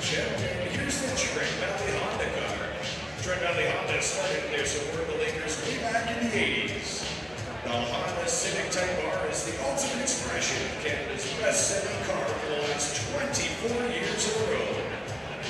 gentlemen, here's the Trent Valley Honda car. Trent Valley Honda started their support of the Lakers way back in the 80s. The Honda Civic Type R is the ultimate expression of Canada's best-selling car for the last 24 years in a row.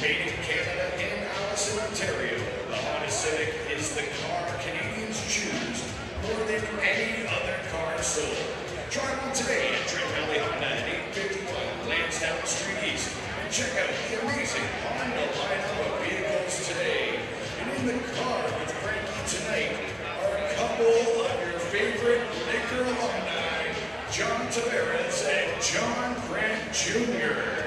Made in Canada and Allison, Ontario, the Honda Civic is the car Canadians choose more than any other car sold. Try one today at Trent Valley Honda at 851 Lansdowne Street East and check out the amazing Honda lineup of vehicles today. And in the car with Frankie tonight are a couple of your favorite Laker alumni, John Tavares and John Grant Jr.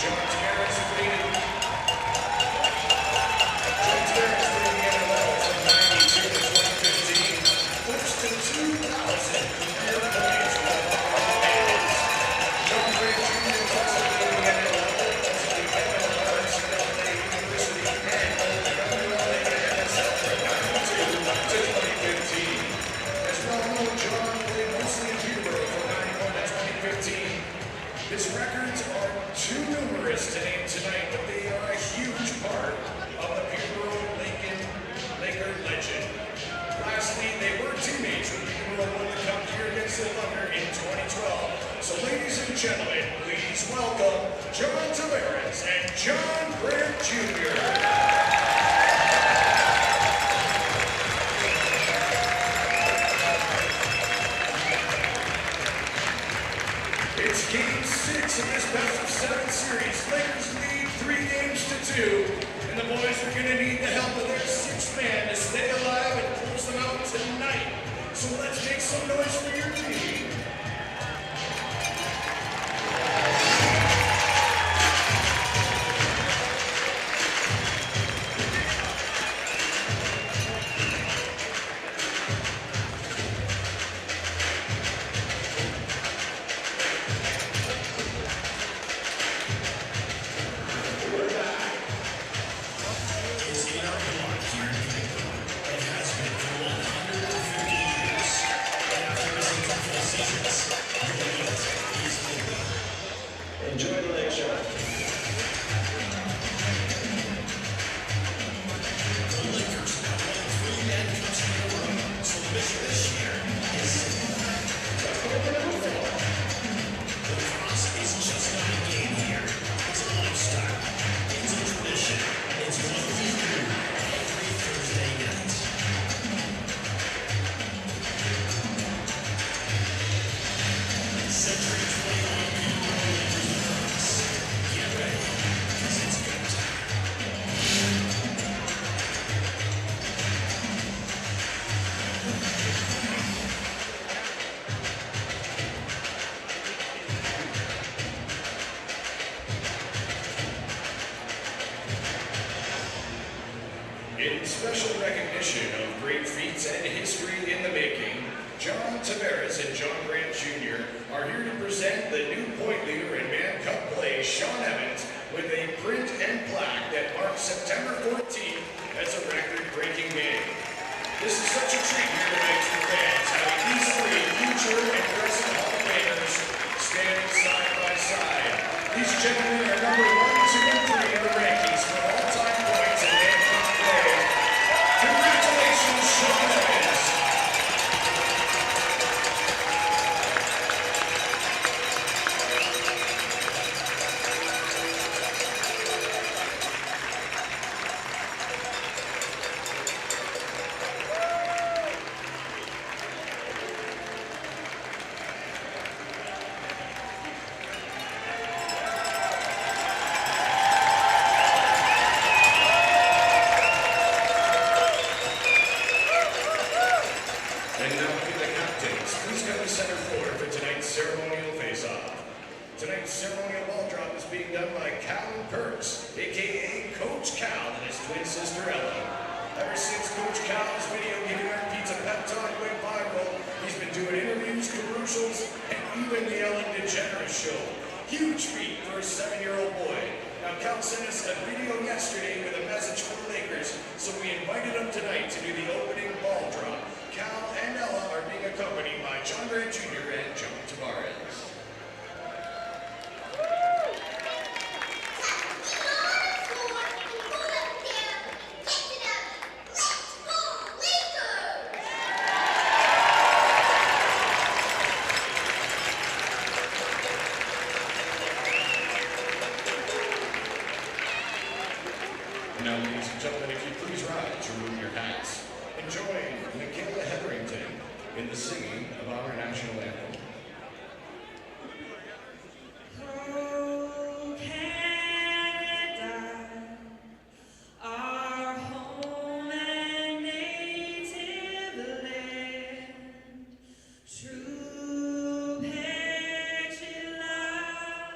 John Tavares leading NLL from 92 to 2015, close to 2,000 career points for the Lakers. John Grant Jr. is also leading NLL as the MSL University and MSL from 92 to 2015. As well known, John played mostly in Peterborough from 91 to 2015. His records are too numerous to name tonight, but they are a huge part of the Peterborough Laker legend. Lastly, they were teammates when Peterborough won the Cup here against the Thunder in 2012. So ladies and gentlemen, please welcome John Tavares and John Grant Jr. It's Game 6 of this best-of-7 series. Lakers lead 3-2, and the boys are going to need the help of their sixth man to stay alive and close them out tonight. So let's make some noise for your team. Enjoy the lake shot. The Lakers have won 3 MSL and Mann Cups in a row, so the mission this year is lacrosse is just not a game here. It's a lifestyle. It's a tradition. It's what we do every Thursday night. Century 21 Get ready, because it's go time. In special recognition of great feats and history in the making, John Tavares and John Grant Jr. are here to present the new point leader in Mann Cup play, Sean Evans, with a print and plaque that marks September 14th as a record-breaking game. This is such a treat here tonight for fans, having these three future and present Hall of Famers standing side by side. These gentlemen are number 1, 2, and 3 in the rankings for all-time points in Mann Cup play. Congratulations, Sean Evans. And now for the captains, please come to center court for tonight's ceremonial face-off. Tonight's ceremonial ball drop is being done by Cal Perks, a.k.a. Coach Cal and his twin sister Ella. Ever since Coach Cal's video Giving Our Pizza Pep Talk went viral, he's been doing interviews, commercials, and even the Ellen DeGeneres show. Huge feat for a 7-year-old boy. Now Cal sent us a video yesterday with a message for the Lakers, so we invited him tonight to do the opening ball drop. Cal and Ella are being accompanied by John Gray Jr. and John Tavares. Now, ladies and gentlemen, if you please rise, remove your hats, and join Michaela Hetherington in the singing of our national anthem. Oh, Canada, our home and native land, true patriot love,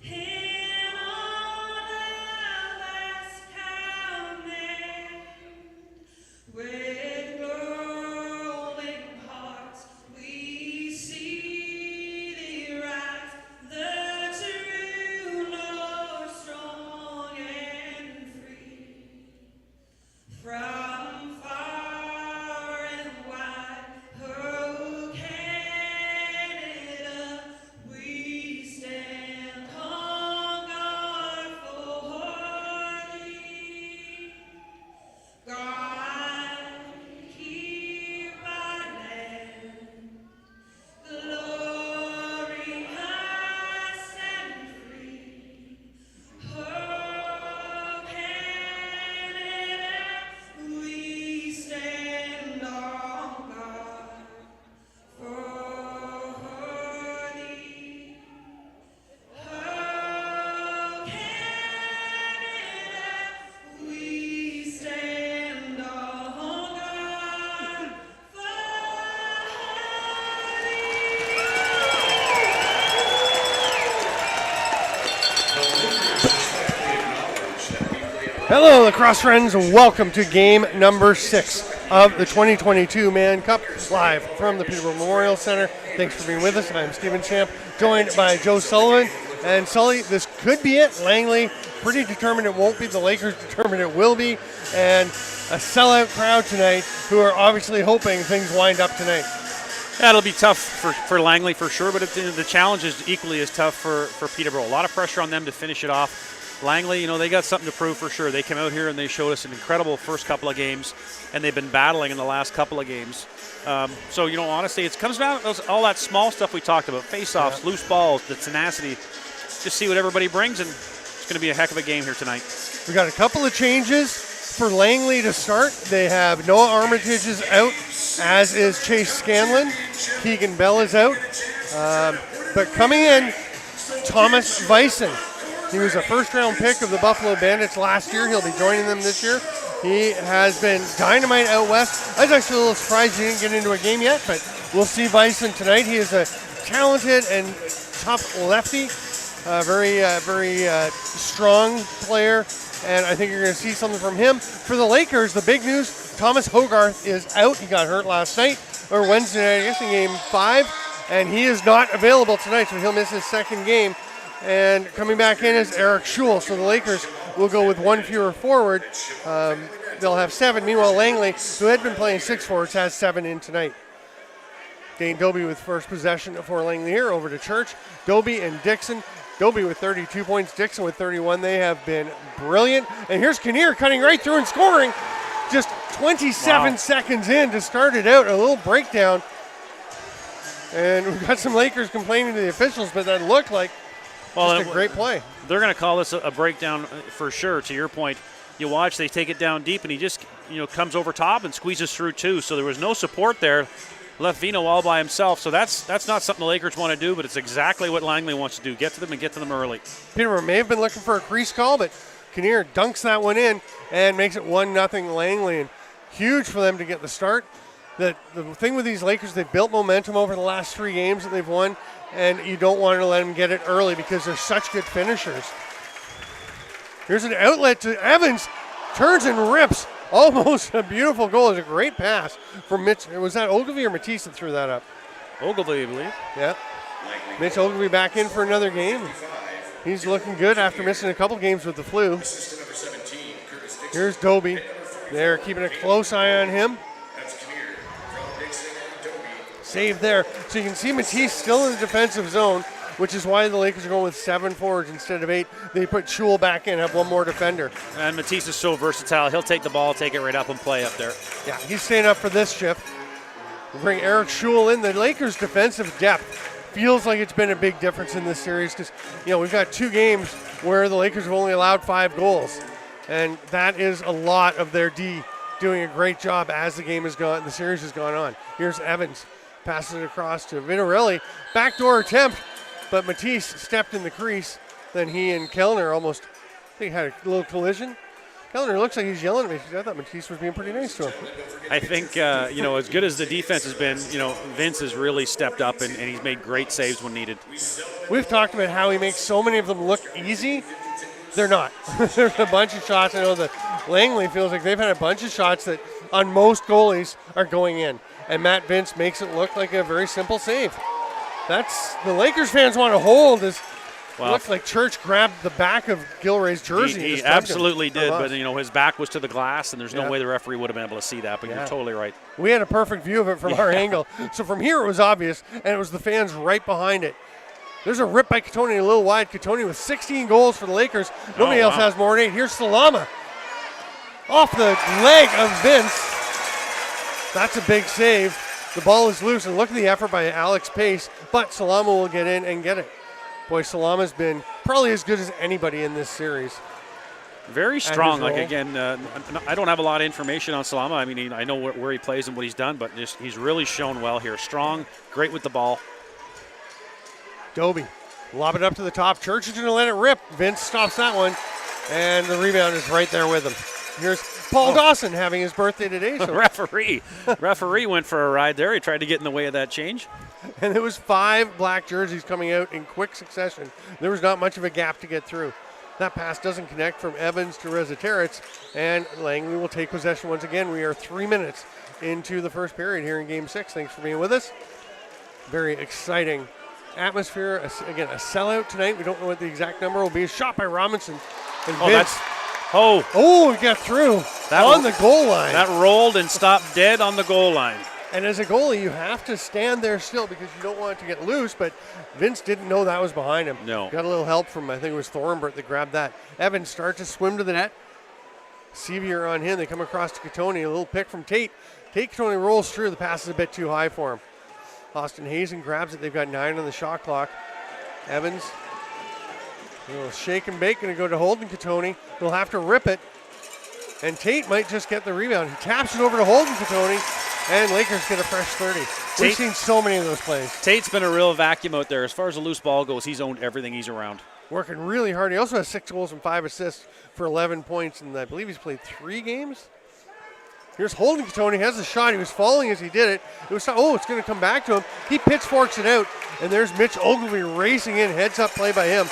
in all the vast command, with glowing hearts we see thee rise, the true North, strong and free. From far and wide, oh Canada, we stand on guard for thee. God, keep our land glorious and free. Oh, Canada, we stand on guard for thee. Oh, Canada, we stand on guard for Hello, lacrosse friends, and welcome to game number 6 of the 2022 Mann Cup, live from the Peterborough Memorial Center. Thanks for being with us. I'm Stephen Champ, joined by Joe Sullivan. And Sully, this could be it. Langley, pretty determined it won't be. The Lakers determined it will be. And a sellout crowd tonight who are obviously hoping things wind up tonight. That'll be tough for Langley for sure, but the challenge is equally as tough for Peterborough. A lot of pressure on them to finish it off. Langley, they got something to prove for sure. They came out here and they showed us an incredible first couple of games, and they've been battling in the last couple of games. So, honestly, it comes down to all that small stuff we talked about, face-offs, loose balls, the tenacity. Just see what everybody brings, and it's going to be a heck of a game here tonight. We got a couple of changes for Langley to start. They have Noah Armitage is out, as is Chase Scanlon. Keegan Bell is out. But coming in, Thomas Vysen. He was a first-round pick of the Buffalo Bandits last year. He'll be joining them this year. He has been dynamite out west. I was actually a little surprised he didn't get into a game yet, but we'll see Vysen tonight. He is a talented and tough lefty, very strong player, and I think you're going to see something from him. For the Lakers, the big news, Thomas Hogarth is out. He got hurt last night, or Wednesday night, I guess, in Game 5, and he is not available tonight, so he'll miss his second game. And coming back in is Eric Schul. So the Lakers will go with one fewer forward. They'll have 7. Meanwhile, Langley, who had been playing 6 forwards, has 7 in tonight. Dane Doby with first possession for Langley here. Over to Church. Doby and Dixon. Doby with 32 points. Dixon with 31. They have been brilliant. And here's Kinnear cutting right through and scoring. Just 27 seconds in to start it out. A little breakdown. And we've got some Lakers complaining to the officials, but that looked like just a great play. They're going to call this a breakdown for sure. To your point, you watch, they take it down deep, and he just comes over top and squeezes through too. So there was no support there. Left Vino all by himself. So that's not something the Lakers want to do, but it's exactly what Langley wants to do. Get to them and get to them early. Peterborough may have been looking for a crease call, but Kinnear dunks that one in and makes it 1-0 Langley. And huge for them to get the start. The thing with these Lakers, they've built momentum over the last 3 games that they've won, and you don't want to let them get it early because they're such good finishers. Here's an outlet to Evans, turns and rips. Almost a beautiful goal. It's a great pass from Mitch. Was that Ogilvie or Matisse that threw that up? Ogilvie, I believe. Yeah. Mitch Ogilvie back in for another game. He's looking good after missing a couple games with the flu. Here's Doby. They're keeping a close eye on him. save there. So you can see Matisse still in the defensive zone, which is why the Lakers are going with 7 forwards instead of 8. They put Schul back in, have one more defender. And Matisse is so versatile. He'll take the ball, take it right up and play up there. Yeah, he's staying up for this shift. We'll bring Eric Schul in. The Lakers' defensive depth feels like it's been a big difference in this series because, we've got 2 games where the Lakers have only allowed 5 goals. And that is a lot of their D doing a great job as the series has gone on. Here's Evans, passes it across to Vitarelli. Backdoor attempt, but Matisse stepped in the crease. Then he and Kellner almost, I think, had a little collision. Kellner looks like he's yelling at me. I thought Matisse was being pretty nice to him. I think, as good as the defense has been, Vince has really stepped up and he's made great saves when needed. We've talked about how he makes so many of them look easy. They're not. There's a bunch of shots. I know that Langley feels like they've had a bunch of shots that on most goalies are going in. And Matt Vince makes it look like a very simple save. That's the Lakers fans want to hold is looks like Church grabbed the back of Gilray's jersey. He absolutely did, but his back was to the glass, and there's no way the referee would have been able to see that, but you're totally right. We had a perfect view of it from our angle. So from here it was obvious, and it was the fans right behind it. There's a rip by Katoni, a little wide. Katoni with 16 goals for the Lakers. Nobody else has more than 8. Here's Salama. Off the leg of Vince. That's a big save. The ball is loose, and look at the effort by Alex Pace, but Salama will get in and get it. Boy, Salama's been probably as good as anybody in this series. Very strong. Like, again, I don't have a lot of information on Salama. I mean, I know where he plays and what he's done, but he's really shown well here. Strong, great with the ball. Doby, lob it up to the top. Church is going to let it rip. Vince stops that one, and the rebound is right there with him. Here's Paul Dawson having his birthday today. So. Referee went for a ride there. He tried to get in the way of that change. And there was 5 black jerseys coming out in quick succession. There was not much of a gap to get through. That pass doesn't connect from Evans to Rezataritz, and Langley will take possession once again. We are 3 minutes into the first period here in Game 6. Thanks for being with us. Very exciting atmosphere. Again, a sellout tonight. We don't know what the exact number will be. A shot by Robinson. And Vince. He got through on the goal line. That rolled and stopped dead on the goal line. And as a goalie, you have to stand there still because you don't want it to get loose, but Vince didn't know that was behind him. No. Got a little help from, I think it was Thornbert that grabbed that. Evans starts to swim to the net. Sevier on him. They come across to Katoni. A little pick from Tate. Katoni rolls through. The pass is a bit too high for him. Austin Hazen grabs it. They've got 9 on the shot clock. Evans, a little shake and bake, going to go to Holden Katoni. He'll have to rip it. And Tate might just get the rebound. He taps it over to Holden Katoni, and Lakers get a fresh 30. We've seen so many of those plays. Tate's been a real vacuum out there. As far as the loose ball goes, he's owned everything he's around. Working really hard. He also has 6 goals and 5 assists for 11 points, and I believe he's played 3 games. Here's Holden Katoni, has a shot. He was falling as he did it. It's going to come back to him. He pitchforks it out, and there's Mitch Ogilvie racing in. Heads up play by him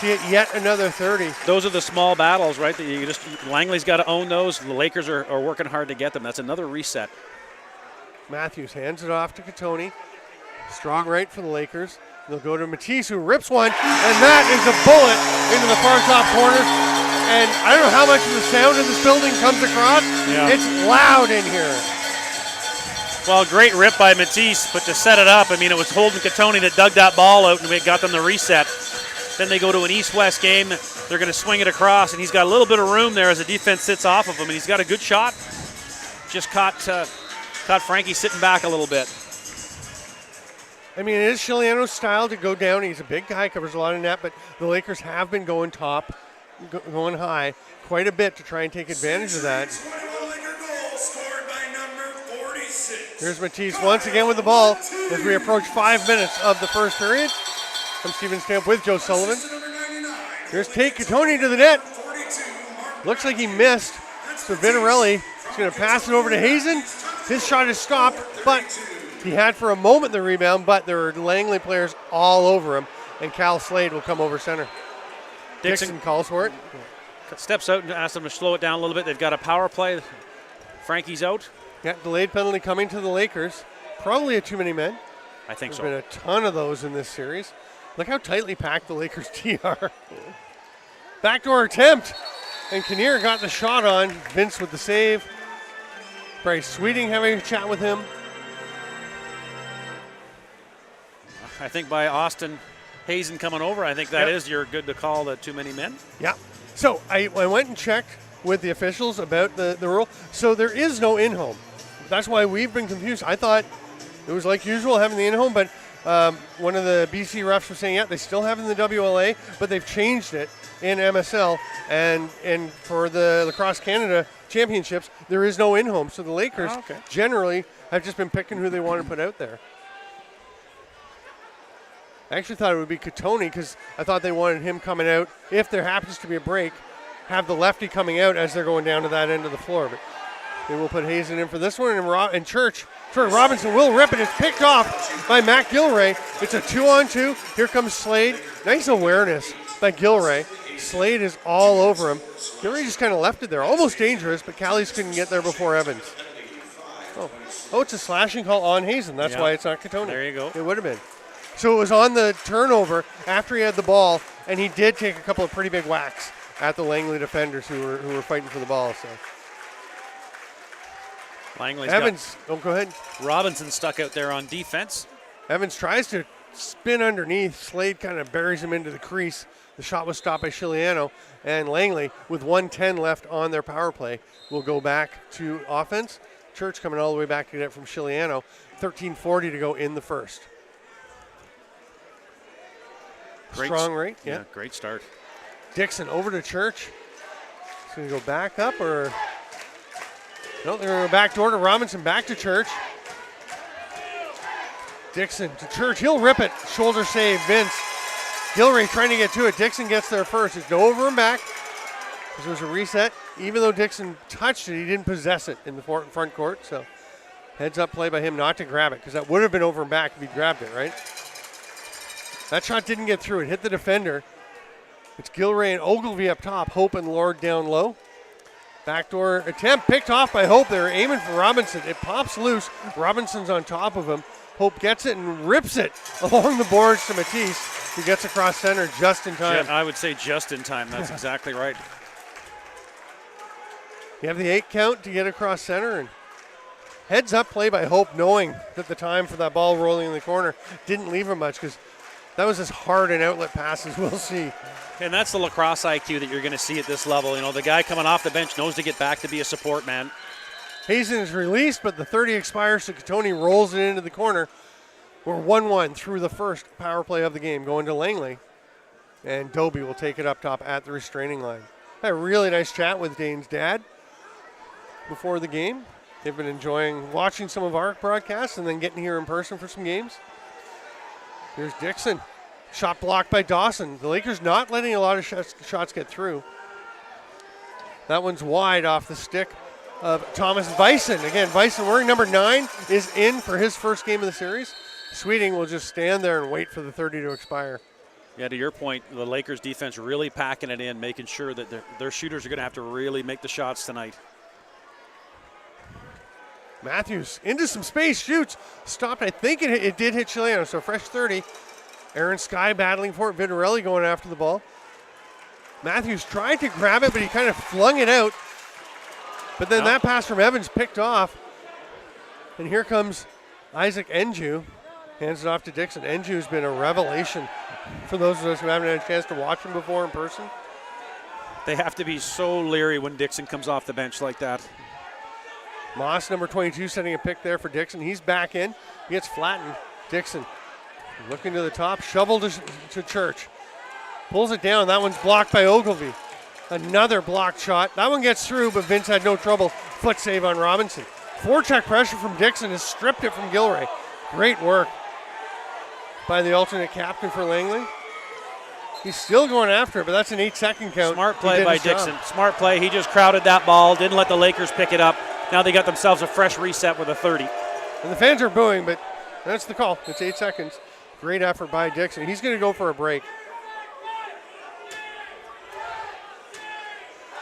to get yet another 30. Those are the small battles, right? That Langley's got to own those. The Lakers are working hard to get them. That's another reset. Matthews hands it off to Katoni. Strong right for the Lakers. They'll go to Matisse, who rips one, and that is a bullet into the far top corner. And I don't know how much of the sound of this building comes across. Yeah. It's loud in here. Well, great rip by Matisse, but to set it up, I mean, it was Holden Katoni that dug that ball out and we got them the reset. Then they go to an east-west game. They're going to swing it across, and he's got a little bit of room there as the defense sits off of him, and he's got a good shot. Just caught Frankie sitting back a little bit. I mean, it is Chiliano's style to go down. He's a big guy, covers a lot of net, but the Lakers have been going top, going high quite a bit to try and take advantage of that. Here's Matisse once again with the ball as we approach 5 minutes of the first period. I'm Steven Stamp with Joe Sullivan. Here's Tate Katoni to the net. Looks like he missed. So Vitarelli is going to pass it over to Hazen. His shot is stopped, but he had for a moment the rebound, but there were Langley players all over him, and Cal Slade will come over center. Dixon calls for it. Steps out and asks them to slow it down a little bit. They've got a power play. Frankie's out. Yeah, delayed penalty coming to the Lakers. Probably a too many men. I think so. There's been a ton of those in this series. Look how tightly packed the Lakers D are. Backdoor attempt. And Kinnear got the shot on. Vince with the save. Bryce Sweeting having a chat with him. I think by Austin Hazen coming over, I think that Yep. is your good to call the too many men. Yeah. So I went and checked with the officials about the rule. So there is no in-home. That's why we've been confused. I thought it was like usual having the in-home, but one of the BC refs was saying, yeah, they still have it in the WLA, but they've changed it in MSL. And for the Lacrosse Canada Championships, there is no in-home. So the Lakers generally have just been picking who they want to put out there. I actually thought it would be Katoni because I thought they wanted him coming out. If there happens to be a break, have the lefty coming out as they're going down to that end of the floor. But they will put Hazen in for this one, and Robinson will rip it. It's picked off by Matt Gilray. It's a 2-on-2. Here comes Slade. Nice awareness by Gilray. Slade is all over him. Gilray just kind of left it there. Almost dangerous, but Callies couldn't get there before Evans. Oh, it's a slashing call on Hazen. That's why it's not Katoni. There you go. It would have been. So it was on the turnover after he had the ball, and he did take a couple of pretty big whacks at the Langley defenders who were fighting for the ball. So Langley's Evans, go ahead. Robinson stuck out there on defense. Evans tries to spin underneath. Slade kind of buries him into the crease. The shot was stopped by Chiliano, and Langley, with 1:10 left on their power play, will go back to offense. Church coming all the way back to get it from Chiliano. 13:40 to go in the first. Strong rate, yeah. Great start. Dixon over to Church. He's going to go back up, or no, they're going to go back door to Robinson, back to Church. Dixon to Church. He'll rip it. Shoulder save, Vince. Gilray trying to get to it. Dixon gets there first. It's over and back. Because it was a reset. Even though Dixon touched it, he didn't possess it in the front court. So heads up play by him not to grab it, because that would have been over and back if he grabbed it, right? That shot didn't get through. It hit the defender. It's Gilray and Ogilvy up top. Hope and Lord down low. Backdoor attempt picked off by Hope. They were aiming for Robinson. It pops loose. Robinson's on top of him. Hope gets it and rips it along the boards to Matisse, who gets across center just in time. I would say just in time. That's exactly right. You have the 8 count to get across center, and heads up play by Hope, knowing that the time for that ball rolling in the corner didn't leave him much, because that was as hard an outlet pass as we'll see. And that's the lacrosse IQ that you're going to see at this level. You know, the guy coming off the bench knows to get back to be a support man. Hazen is released, but the 30 expires, so Katoni rolls it into the corner. We're 1-1 through the first power play of the game, going to Langley. And Dobie will take it up top at the restraining line. I had a really nice chat with Dane's dad before the game. They've been enjoying watching some of our broadcasts and then getting here in person for some games. Here's Dixon. Shot blocked by Dawson. The Lakers not letting a lot of shots get through. That one's wide off the stick of Thomas Vyson. Again, Vyson wearing number 9 is in for his first game of the series. Sweeting will just stand there and wait for the 30 to expire. Yeah, to your point, the Lakers defense really packing it in, making sure that their shooters are going to have to really make the shots tonight. Matthews into some space, shoots, stopped. I think it did hit Chiliano, so fresh 30. Aaron Sky battling for it. Vitarelli going after the ball. Matthews tried to grab it, but he kind of flung it out. But then that pass from Evans picked off. And here comes Isaac Enju. Hands it off to Dixon. Enju's been a revelation for those of us who haven't had a chance to watch him before in person. They have to be so leery when Dixon comes off the bench like that. Moss, number 22, setting a pick there for Dixon. He's back in. He gets flattened. Dixon looking to the top. Shovel to Church. Pulls it down. That one's blocked by Ogilvy. Another blocked shot. That one gets through, but Vince had no trouble. Foot save on Robinson. Forecheck pressure from Dixon has stripped it from Gilray. Great work by the alternate captain for Langley. He's still going after it, but that's an 8-second count. Smart play by Dixon. Smart play. He just crowded that ball, didn't let the Lakers pick it up. Now they got themselves a fresh reset with a 30. And the fans are booing, but that's the call. It's 8 seconds. Great effort by Dixon. He's going to go for a break.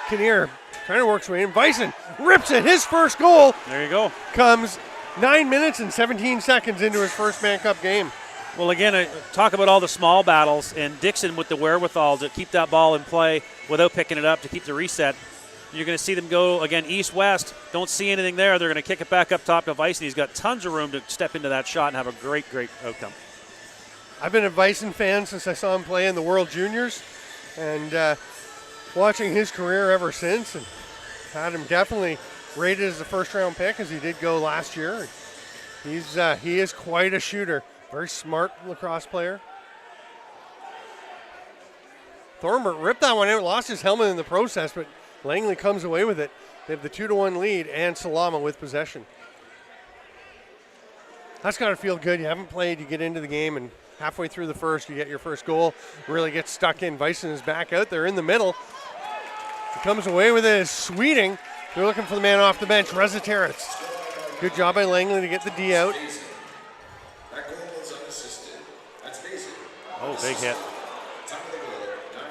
Kinnear trying to work his way in. Bison rips it. His first goal. There you go. Comes 9 minutes and 17 seconds into his first Mann Cup game. Well, again, talk about all the small battles, and Dixon with the wherewithal to keep that ball in play without picking it up to keep the reset. You're going to see them go, again, east-west. Don't see anything there. They're going to kick it back up top to Weiss, and he's got tons of room to step into that shot and have a great, great outcome. I've been a Bison fan since I saw him play in the World Juniors, and watching his career ever since, and had him definitely rated as a first-round pick, as he did go last year. He is quite a shooter. Very smart lacrosse player. Thornburg ripped that one out, lost his helmet in the process, but Langley comes away with it. They have the 2-1 lead, and Salama with possession. That's got to feel good. You haven't played, you get into the game, and halfway through the first, you get your first goal, really gets stuck in. Bison is back out there in the middle. He comes away with it as Sweeting. They're looking for the man off the bench, Reza Terrence. Good job by Langley to get the D out. That goal was unassisted. That's basic. Oh, big hit. Time of the goal,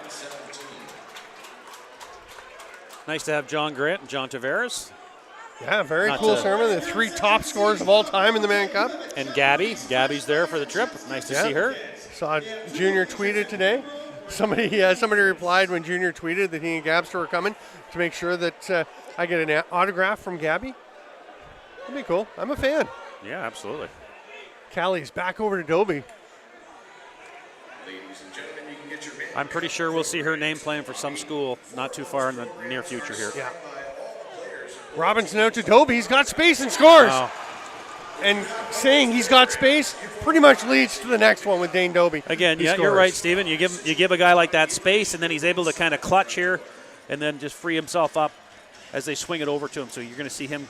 9:17. Nice to have John Grant and John Tavares. Yeah, very Not cool to- ceremony. The 3 top scorers of all time in the Mann Cup. And Gabby. Gabby's there for the trip. Nice to see her. Saw Junior tweeted today. Somebody replied when Junior tweeted that he and Gabster were coming to make sure that I get an autograph from Gabby. That'd be cool. I'm a fan. Yeah, absolutely. Callie's back over to Dobie. Ladies and gentlemen, you can get your man. I'm pretty sure we'll see her name playing for some school not too far in the near future here. Yeah. Robinson out to Dobie. He's got space and scores. Wow. And saying he's got space pretty much leads to the next one with Dane Dobie. Again, He yeah, you're scores. right, Stephen. You give a guy like that space, and then he's able to kind of clutch here and then just free himself up as they swing it over to him. So you're going to see him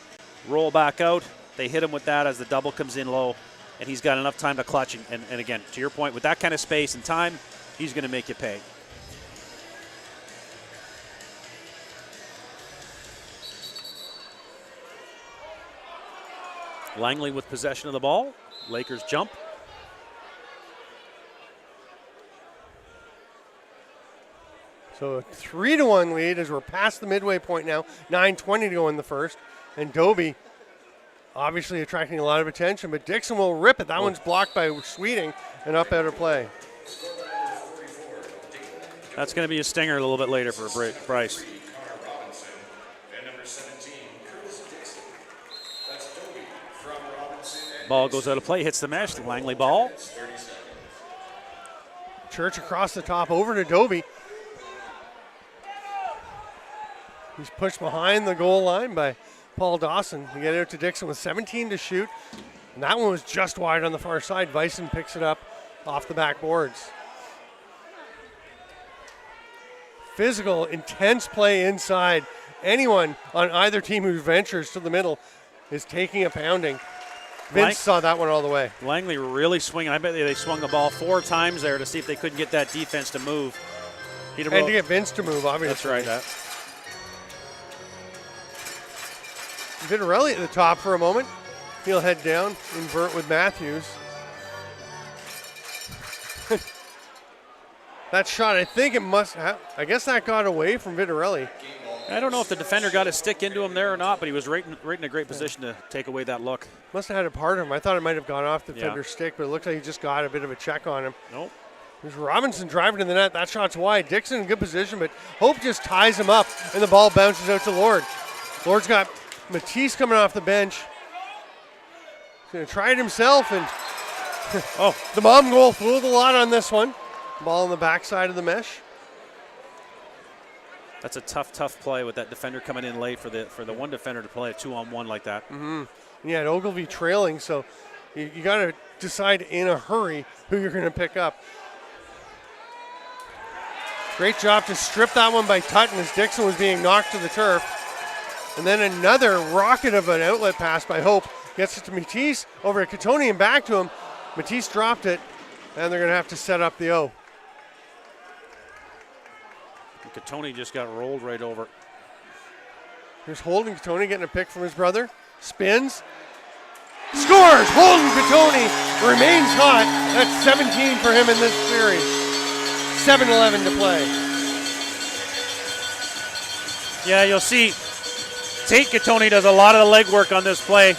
roll back out. They hit him with that as the double comes in low, and he's got enough time to clutch. And again, to your point, with that kind of space and time, he's going to make you pay. Langley with possession of the ball. Lakers jump. So a 3-1 lead as we're past the midway point now. 9:20 to go in the first. And Dobie obviously attracting a lot of attention, but Dixon will rip it. That one's blocked by Sweeting and up out of play. That's going to be a stinger a little bit later for Bryce. Connor Robinson and number 17, Curtis Dixon. That's Dobie from Robinson and Ball goes out of play, hits the mesh. Langley ball. 30 seconds. Church across the top over to Dobie. He's pushed behind the goal line by Paul Dawson. We get out to Dixon with 17 to shoot. And that one was just wide on the far side. Bison picks it up off the backboards. Physical, intense play inside. Anyone on either team who ventures to the middle is taking a pounding. Vince saw that one all the way. Langley really swinging. I bet they swung the ball 4 times there to see if they couldn't get that defense to move. And to get Vince to move, obviously. That's right. Vitarelli at the top for a moment. He'll head down, invert with Matthews. That shot, I think it must have, I guess that got away from Vitarelli. I don't know if the defender got his stick into him there or not, but he was right in a great position to take away that look. Must have had a part of him. I thought it might have gone off the Yeah. defender's stick, but it looks like he just got a bit of a check on him. Nope. There's Robinson driving to the net. That shot's wide. Dixon in good position, but Hope just ties him up, and the ball bounces out to Lord. Lord's got Matisse coming off the bench. He's going to try it himself, and the mom goal fooled a lot on this one. Ball on the backside of the mesh. That's a tough play with that defender coming in late for the one defender to play a 2-on-1 like that. And you had Ogilvie trailing, so you got to decide in a hurry who you're going to pick up. Great job to strip that one by Tutton as Dixon was being knocked to the turf. And then another rocket of an outlet pass by Hope. Gets it to Matisse, over to Catoni and back to him. Matisse dropped it, and they're going to have to set up the O. Catoni just got rolled right over. Here's Holden Catoni getting a pick from his brother. Spins. Scores! Holden Catoni remains hot. That's 17 for him in this series. 7:11 to play. Yeah, you'll see Tate Catoni does a lot of the legwork on this play.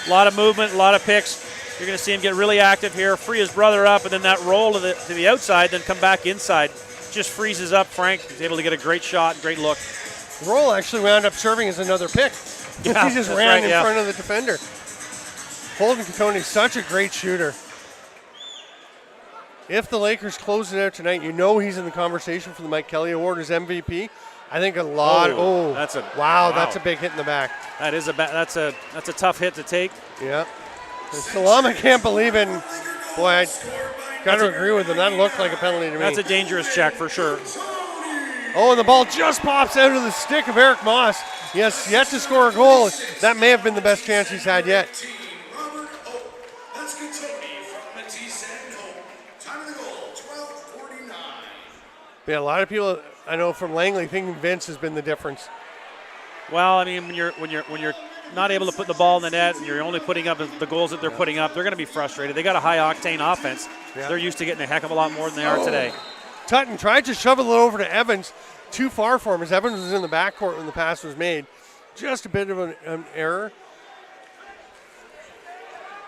A lot of movement, a lot of picks. You're going to see him get really active here, free his brother up, and then that roll to the outside, then come back inside. Just freezes up Frank. He's able to get a great shot, great look. The roll actually wound up serving as another pick. Yeah, he just that's ran right, in yeah. front of the defender. Holden Catoni, such a great shooter. if the Lakers close it out tonight, you know he's in the conversation for the Mike Kelly Award as MVP. I think a lot. That's a that's a big hit in the back. That is that's a tough hit to take. Yeah. And Salama can't believe it. And boy, I got to agree with him. That looked like a penalty to me. That's a dangerous check for sure. Oh, and the ball just pops out of the stick of Eric Moss. He has yet to score a goal. That may have been the best chance he's had yet. Let's get Tony from Matisse and Hope. Time of the goal, 12:49. Yeah, a lot of people I know from Langley thinking Vince has been the difference. Well, I mean, when you're not able to put the ball in the net and you're only putting up the goals that they're putting up, they're going to be frustrated. They got a high octane offense. Yeah. They're used to getting a heck of a lot more than they are today. Tutton tried to shovel it over to Evans. Too far for him as Evans was in the backcourt when the pass was made. Just a bit of an error.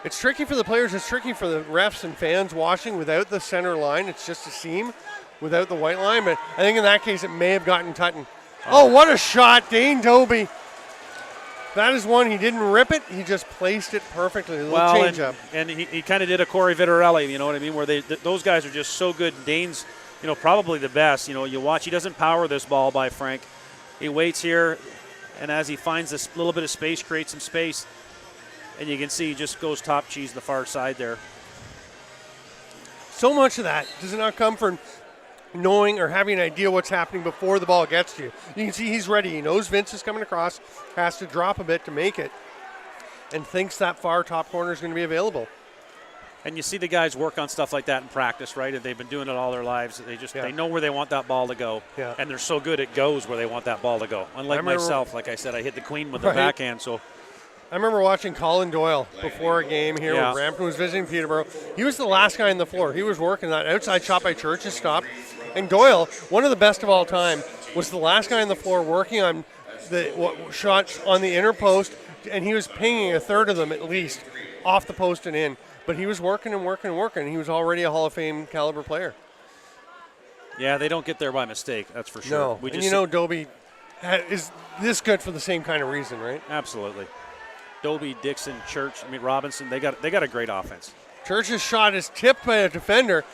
It's tricky for the players. It's tricky for the refs and fans watching without the center line. It's just a seam without the white line. But I think in that case it may have gotten Tutton. Oh, what a shot. Dane Doby. That is one. He didn't rip it. He just placed it perfectly. A little change up. And he kind of did a Corey Vittorelli, you know what I mean, where those guys are just so good. Dane's, probably the best. You watch, he doesn't power this ball by Frank. He waits here, and as he finds this little bit of space, creates some space, and you can see he just goes top cheese the far side there. So much of that does not come from knowing or having an idea what's happening before the ball gets to you. You can see he's ready. He knows Vince is coming across, has to drop a bit to make it, and thinks that far top corner is going to be available. And you see the guys work on stuff like that in practice, right? They've been doing it all their lives. They know where they want that ball to go. Yeah. And they're so good it goes where they want that ball to go. Unlike myself, like I said, I hit the queen with the backhand. So I remember watching Colin Doyle before a game here when Rampton was visiting Peterborough. He was the last guy on the floor. He was working that outside shot by Church is stopped. And Doyle, one of the best of all time, was the last guy on the floor working on the shots on the inner post, and he was pinging a third of them at least off the post and in. But he was working and working and working. He was already a Hall of Fame caliber player. Yeah, they don't get there by mistake, that's for sure. No, Doby is this good for the same kind of reason, right? Absolutely. Doby, Dixon, Church, Robinson, they got a great offense. Church's shot is tipped by a defender.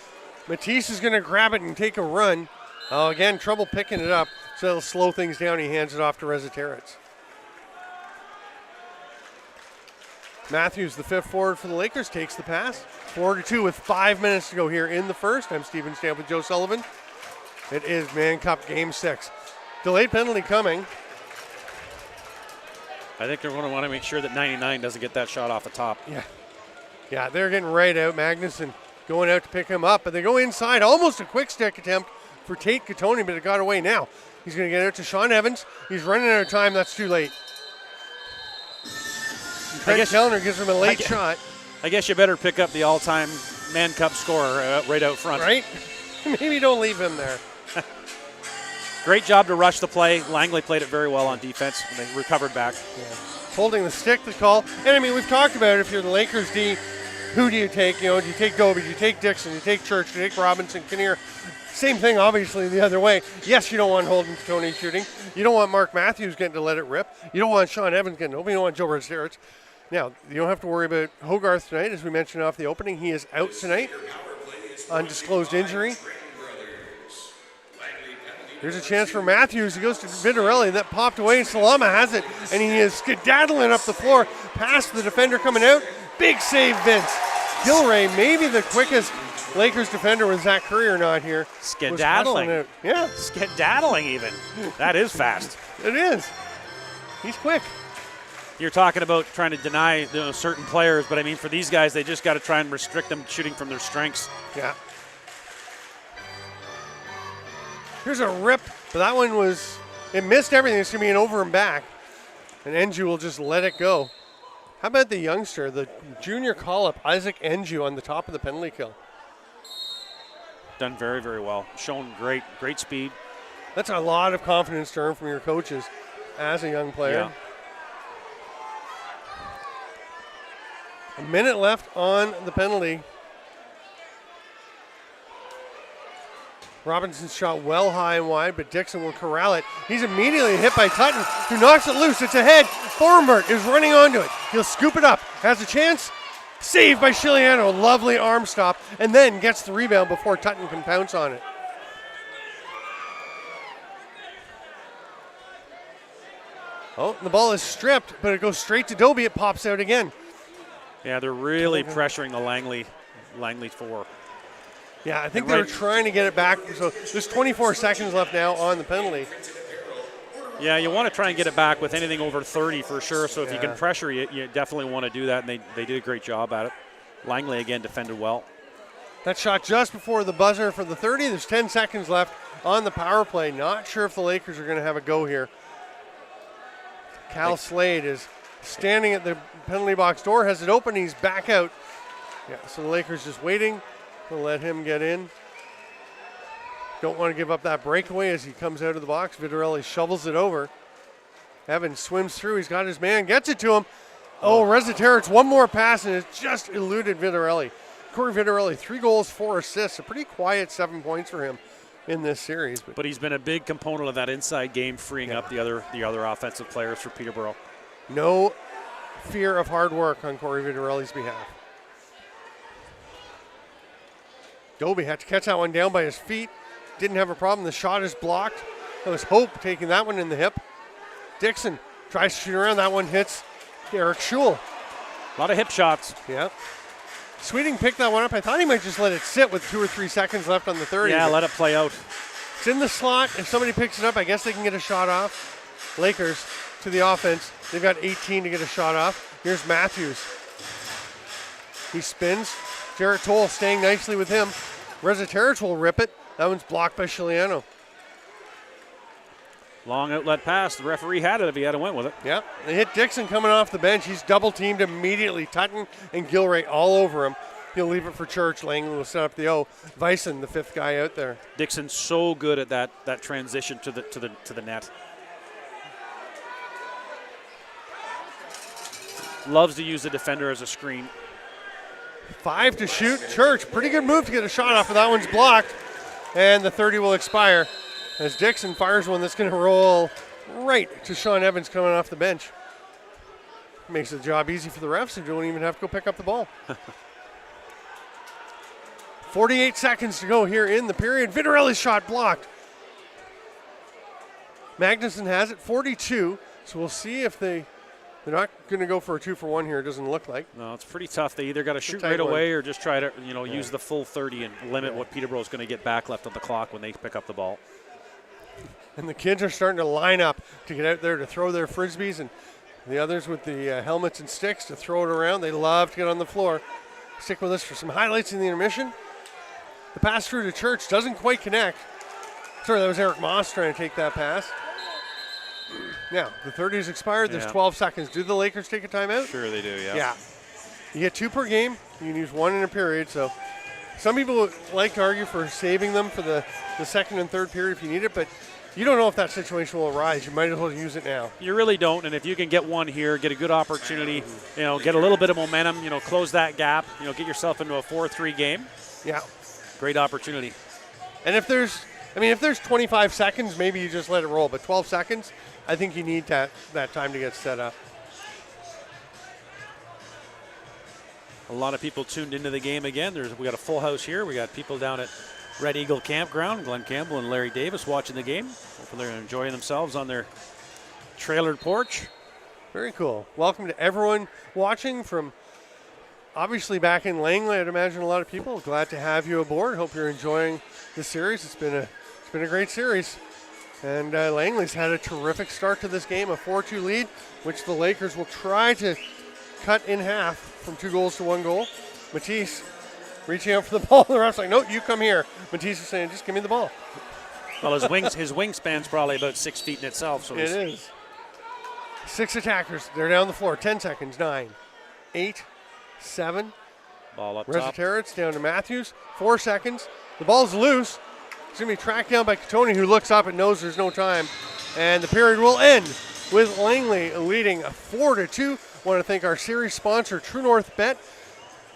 Matisse is going to grab it and take a run. Oh, again, trouble picking it up, so it'll slow things down. He hands it off to Reziteritz. Matthews, the fifth forward for the Lakers, takes the pass. 4-2 with 5 minutes to go here in the first. I'm Steven Stamp with Joe Sullivan. It is Mann Cup Game 6. Delayed penalty coming. I think they're going to want to make sure that 99 doesn't get that shot off the top. Yeah, they're getting right out. Magnuson going out to pick him up, but they go inside. Almost a quick stick attempt for Tate Katoni, but it got away now. He's going to get out to Sean Evans. He's running out of time. That's too late. Craig Kellner gives him a late shot. I guess you better pick up the all-time Mann Cup scorer right out front. Right? Maybe don't leave him there. Great job to rush the play. Langley played it very well on defense, and they recovered back. Yeah. Holding the stick, the call. And, we've talked about it. If you're the Lakers D, who do you take? Do you take Doby? Do you take Dixon? Do you take Church? Do you take Robinson, Kinnear? Same thing, obviously, the other way. Yes, you don't want Holden Tony shooting. You don't want Mark Matthews getting to let it rip. You don't want Sean Evans getting open. You don't want Joe Reziteritz. Now, you don't have to worry about Hogarth tonight. As we mentioned off the opening, he is out tonight. Undisclosed injury. There's a chance for Matthews. He goes to Vittorelli, and that popped away, and Salama has it, and he is skedaddling up the floor past the defender coming out. Big save, Vince. Gilray, maybe the quickest Lakers defender with Zach Currier not here. Skedaddling. Yeah. Skedaddling even. That is fast. It is. He's quick. You're talking about trying to deny certain players, but for these guys, they just got to try and restrict them shooting from their strengths. Yeah. Here's a rip, but that one it missed everything. It's going to be an over and back. And Enju will just let it go. How about the youngster, the junior call-up, Isaac Enju on the top of the penalty kill? Done very, very well. Shown great speed. That's a lot of confidence to earn from your coaches as a young player. Yeah. A minute left on the penalty. Robinson's shot well high and wide, but Dixon will corral it. He's immediately hit by Tutton, who knocks it loose. It's ahead. Thornburg is running onto it. He'll scoop it up. Has a chance. Saved by Chiliano. Lovely arm stop. And then gets the rebound before Tutton can pounce on it. Oh, the ball is stripped, but it goes straight to Dobie. It pops out again. Yeah, they're really pressuring the Langley 4. Yeah, I think they were trying to get it back. So there's 24 seconds left now on the penalty. Yeah, you want to try and get it back with anything over 30 for sure. So if you can pressure, you definitely want to do that, and they did a great job at it. Langley, again, defended well. That shot just before the buzzer for the 30. There's 10 seconds left on the power play. Not sure if the Lakers are going to have a go here. Cal Slade is standing at the penalty box door, has it open, he's back out. Yeah, so the Lakers just waiting to let him get in. Don't want to give up that breakaway as he comes out of the box. Vitorelli shovels it over. Evans swims through, he's got his man, gets it to him. Oh, Rezateric, one more pass, and it's just eluded Vitorelli. Corey Vitorelli, 3 goals, 4 assists. A pretty quiet 7 points for him in this series. But he's been a big component of that inside game, freeing up the other offensive players for Peterborough. No fear of hard work on Corey Vitorelli's behalf. Dobie had to catch that one down by his feet. Didn't have a problem. The shot is blocked. That was Hope taking that one in the hip. Dixon tries to shoot around. That one hits Eric Schul. A lot of hip shots. Yeah. Sweeting picked that one up. I thought he might just let it sit with 2 or 3 seconds left on the 30. Yeah, let it play out. It's in the slot. If somebody picks it up, I guess they can get a shot off. Lakers to the offense. They've got 18 to get a shot off. Here's Matthews. He spins. Jarrett Toll staying nicely with him. Rezateric will rip it. That one's blocked by Chiliano. Long outlet pass. The referee had it if he had to went with it. Yep. They hit Dixon coming off the bench. He's double teamed immediately. Tutton and Gilray all over him. He'll leave it for Church. Langley will set up the O. Vyson, the 5th guy out there. Dixon's so good at that transition to the net. Loves to use the defender as a screen. 5 to shoot. Church, pretty good move to get a shot off, but that one's blocked. And the 30 will expire as Dixon fires one that's going to roll right to Sean Evans coming off the bench. Makes the job easy for the refs who don't even have to go pick up the ball. 48 seconds to go here in the period. Vitorelli's shot blocked. Magnuson has it, 42. So we'll see if they're not going to go for a 2-for-1 here, it doesn't look like. No, it's pretty tough. They either got to shoot right away or just try to use the full 30 and limit what Peterborough is going to get back left on the clock when they pick up the ball. And the kids are starting to line up to get out there to throw their Frisbees, and the others with the helmets and sticks to throw it around. They love to get on the floor. Stick with us for some highlights in the intermission. The pass through to Church doesn't quite connect. Sorry, that was Eric Moss trying to take that pass. Now, the 30 is expired. There's 12 seconds. Do the Lakers take a timeout? Sure they do, yeah. Yeah. You get 2 per game. You can use 1 in a period. So some people like to argue for saving them for the second and third period if you need it, but you don't know if that situation will arise. You might as well use it now. You really don't, and if you can get one here, get a good opportunity, get a little bit of momentum, close that gap, get yourself into a 4-3 game. Yeah. Great opportunity. And if there's 25 seconds, maybe you just let it roll, but 12 seconds, I think you need that time to get set up. A lot of people tuned into the game again. We got a full house here. We got people down at Red Eagle Campground, Glenn Campbell and Larry Davis watching the game. Hopefully they're enjoying themselves on their trailered porch. Very cool. Welcome to everyone watching from obviously back in Langley. I'd imagine a lot of people. Glad to have you aboard. Hope you're enjoying the series. It's been a great series. And Langley's had a terrific start to this game, a 4-2 lead, which the Lakers will try to cut in half from 2 goals to 1 goal. Matisse reaching out for the ball. The ref's like, no, you come here. Matisse is saying, just give me the ball. Well, his wingspan's probably about 6 feet in itself. So it is. 6 attackers. They're down the floor. 10 seconds. 9, 8, 7. Ball up top. Rezateric down to Matthews. 4 seconds. The ball's loose. It's going to be tracked down by Katoni, who looks up and knows there's no time. And the period will end with Langley leading 4-2. Want to thank our series sponsor, True North Bet.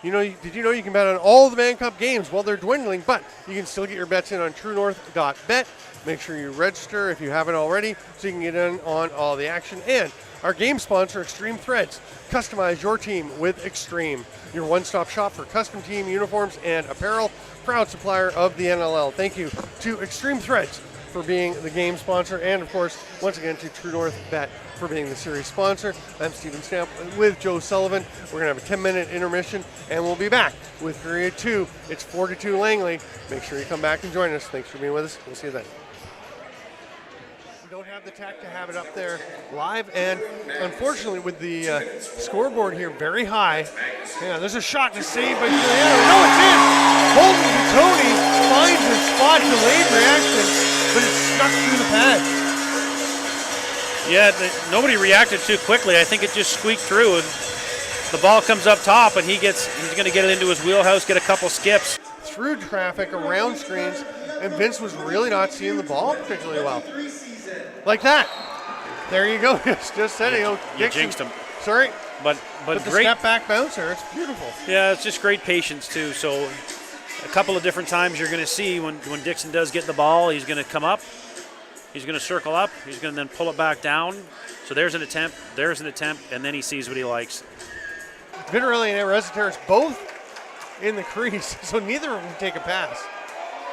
Did you know you can bet on all the Mann Cup games? Well, they're dwindling, but you can still get your bets in on truenorth.bet. Make sure you register if you haven't already so you can get in on all the action. And Our game sponsor, Extreme Threads. Customize your team with Extreme, your one-stop shop for custom team uniforms and apparel. Proud supplier of the NLL. Thank you to Extreme Threads for being the game sponsor, and of course, once again to True North Bet for being the series sponsor. I'm Stephen Stamp with Joe Sullivan. We're going to have a 10-minute intermission, and we'll be back with period 2. It's 4-2 Langley. Make sure you come back and join us. Thanks for being with us. We'll see you then. We don't have the tech to have it up there live, and unfortunately with the scoreboard here very high, yeah, there's a shot to save by Juliano. No, it's in! Holden Catoni finds a spot, delayed reaction, but it's snuck through the pads. Yeah, nobody reacted too quickly. I think it just squeaked through, and the ball comes up top, and he's going to get it into his wheelhouse, get a couple skips. Through traffic, around screens, and Vince was really not seeing the ball particularly well. Like that. There you go. Just said it. You jinxed him. Sorry. But the great step back bouncer, it's beautiful. Yeah, it's just great patience too. So a couple of different times you're going to see when Dixon does get the ball, he's going to come up, he's going to circle up, he's going to then pull it back down. So there's an attempt, and then he sees what he likes. Vittorelli and Resetarits both in the crease, so neither of them can take a pass.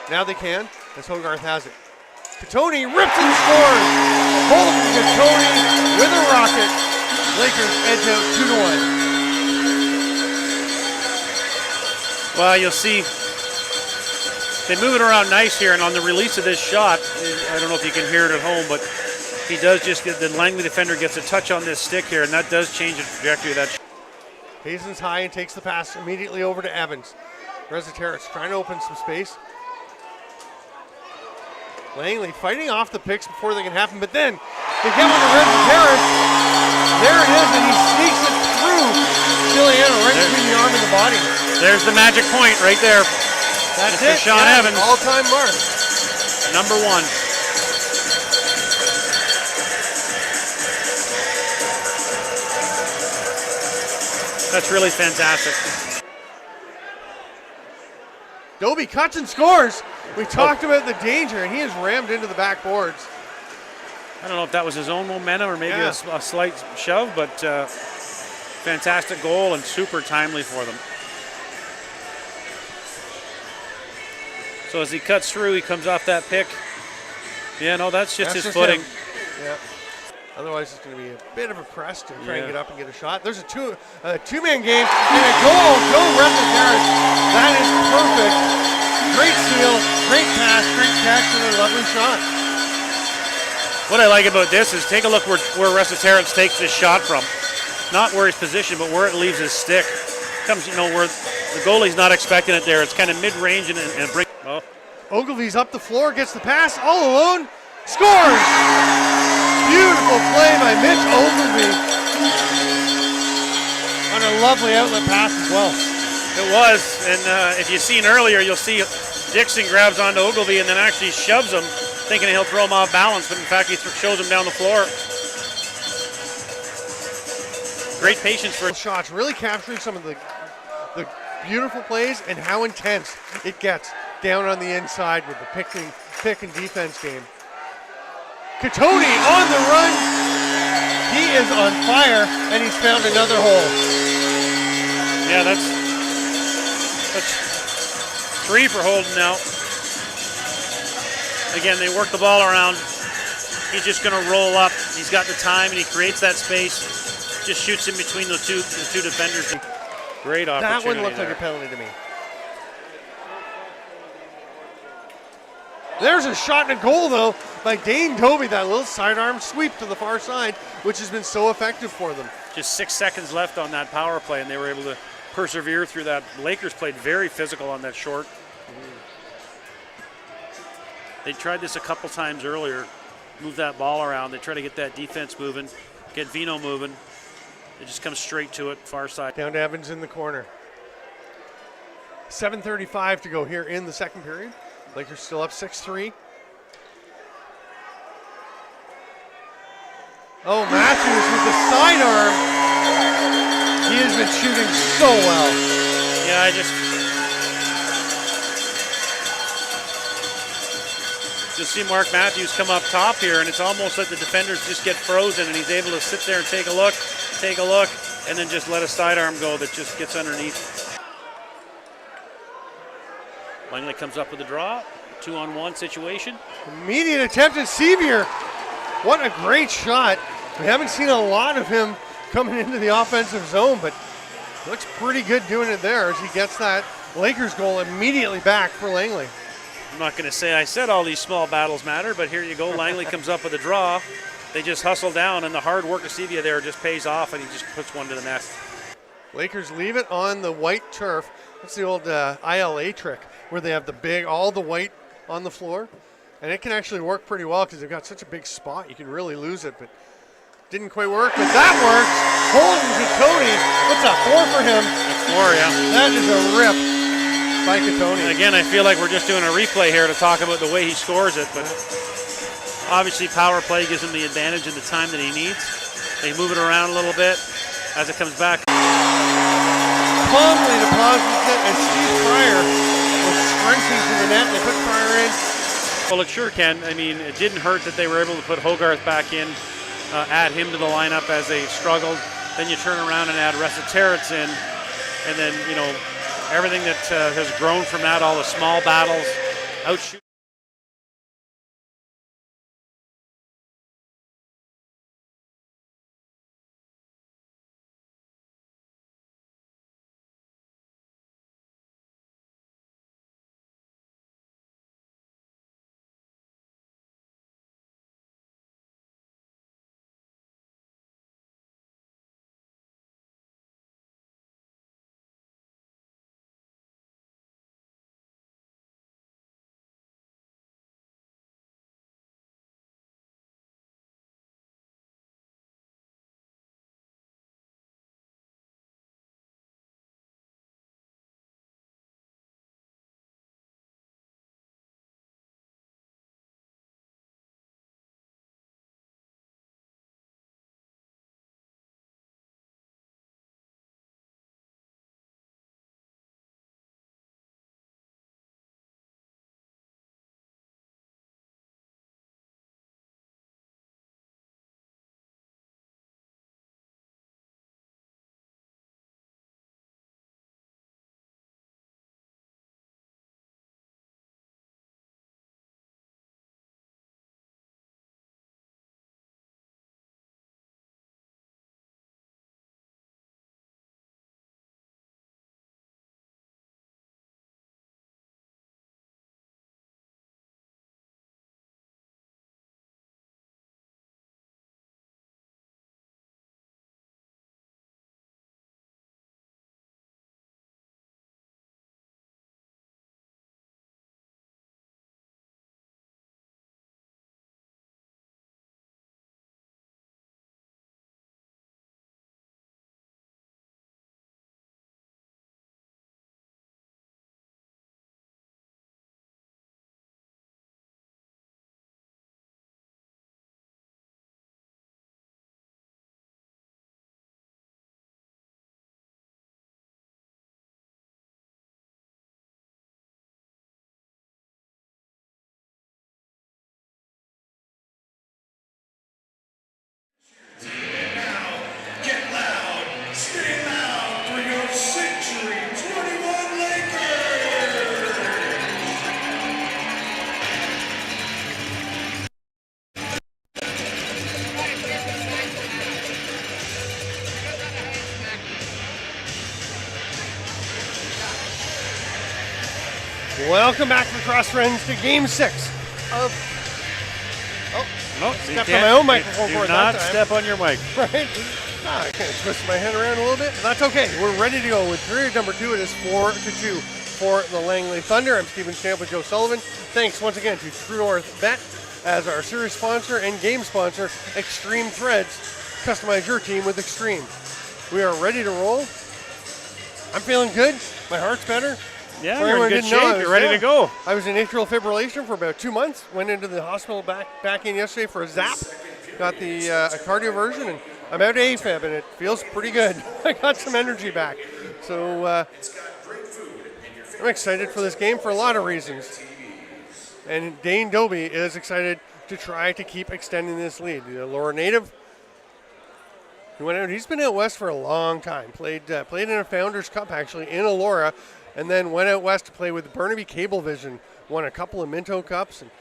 Now they can, as Hogarth has it. Catoni rips and scores! Holden Catoni with a rocket. Lakers edge out 2-1. Well, you'll see they move it around nice here, and on the release of this shot, I don't know if you can hear it at home, but he does just get, the Langley defender gets a touch on this stick here, and that does change the trajectory of that shot. Hazen's high and takes the pass immediately over to Evans. Resetarits trying to open some space. Langley fighting off the picks before they can happen, but then they get one to Resetarits. There it is, and he sneaks it through Giuliano right between the arm and the body. There's the magic point right there. That's Mr. it. Sean Evans. All-time mark. Number 1. That's really fantastic. Dobie cuts and scores. We talked about the danger, and he has rammed into the backboards. I don't know if that was his own momentum or maybe a slight shove, but fantastic goal and super timely for them. So as he cuts through, he comes off that pick. Yeah, no, that's just his footing. Yeah. Otherwise, it's going to be a bit of a press to try and get up and get a shot. There's a two-man game and a goal. Go Resetarits. That is perfect. Great steal, great pass, great catch, and a lovely shot. What I like about this is take a look where Resetarits takes this shot from. Not where he's positioned, but where it leaves his stick. Comes, where the goalie's not expecting it there. It's kind of mid-range and bring. Oh. Ogilvy's up the floor, gets the pass, all alone, scores! Beautiful play by Mitch Ogilvy. On a lovely outlet pass as well. It was, and if you've seen earlier, you'll see Dixon grabs onto Ogilvy and then actually shoves him, thinking he'll throw him off balance, but in fact he shows him down the floor. Great patience for shots, really capturing some of the beautiful plays and how intense it gets down on the inside with the pick and defense game. Catoni on the run. He is on fire, and he's found another hole. Yeah, that's 3 for Holden now. Again, they work the ball around. He's just going to roll up. He's got the time, and he creates that space. Just shoots in between the two defenders. Great opportunity. That one looked there. like a penalty to me. There's a shot and a goal, though, by Dane Dobie. That little sidearm sweep to the far side, which has been so effective for them. Just 6 seconds left on that power play, and they were able to persevere through that. The Lakers played very physical on that short. They tried this a couple times earlier, move that ball around. They try to get that defense moving, get Vino moving. It just comes straight to it, far side. Down to Evans in the corner. 7:35 to go here in the second period. Lakers still up 6-3. Oh, Matthews with the sidearm. He has been shooting so well. Yeah, You'll see Mark Matthews come up top here, and it's almost like the defenders just get frozen, and he's able to sit there and take a look, and then just let a sidearm go that just gets underneath. Langley comes up with a draw, 2-on-1 situation. Immediate attempt at Sevier. What a great shot. We haven't seen a lot of him coming into the offensive zone, but looks pretty good doing it there as he gets that Lakers goal immediately back for Langley. I'm not going to say I said all these small battles matter, but here you go. Langley comes up with a draw. They just hustle down, and the hard work of Sevier there just pays off, and he just puts one to the net. Lakers leave it on the white turf. That's the old ILA trick where they have all the white on the floor. And it can actually work pretty well because they've got such a big spot. You can really lose it, but didn't quite work. But that works. Holden to Tony. What's that, 4 for him? That's 4, yeah. That is a rip by Katoni. Again, I feel like we're just doing a replay here to talk about the way he scores it, but obviously power play gives him the advantage in the time that he needs. They move it around a little bit as it comes back. Calmly deposits it, and Steve Fryer was sprinting to the net. They put Fryer in. Well, it sure can. I mean, it didn't hurt that they were able to put Hogarth back in, add him to the lineup as they struggled. Then you turn around and add Resetaritz in, and then, you know, everything that has grown from that, all the small battles, outshoot. Get loud, scream out for your Century 21 Lakers! Welcome back, lacrosse friends, to Game 6 of... No, stepped on my own microphone do for it not that time. step on your mic. Right? I kind of twist my head around a little bit. That's okay. We're ready to go with period number 2. It is 4-2 for the Langley Thunder. I'm Stephen Champ with Joe Sullivan. Thanks once again to True North Bet as our series sponsor and game sponsor, Extreme Threads. Customize your team with Extreme. We are ready to roll. I'm feeling good. My heart's better. Yeah, For you're anyone in who good didn't know, shape. You're ready to go. I was in atrial fibrillation for about 2 months. Went into the hospital back in yesterday for a zap. Got the a cardioversion, and I'm out of AFib, and it feels pretty good. I got some energy back. So I'm excited for this game for a lot of reasons. And Dane Doby is excited to try to keep extending this lead. The Laura native, he went out. He's been out west for a long time. Played in a Founders Cup actually in Elora, and then went out west to play with Burnaby Cablevision. Won a couple of Minto Cups, and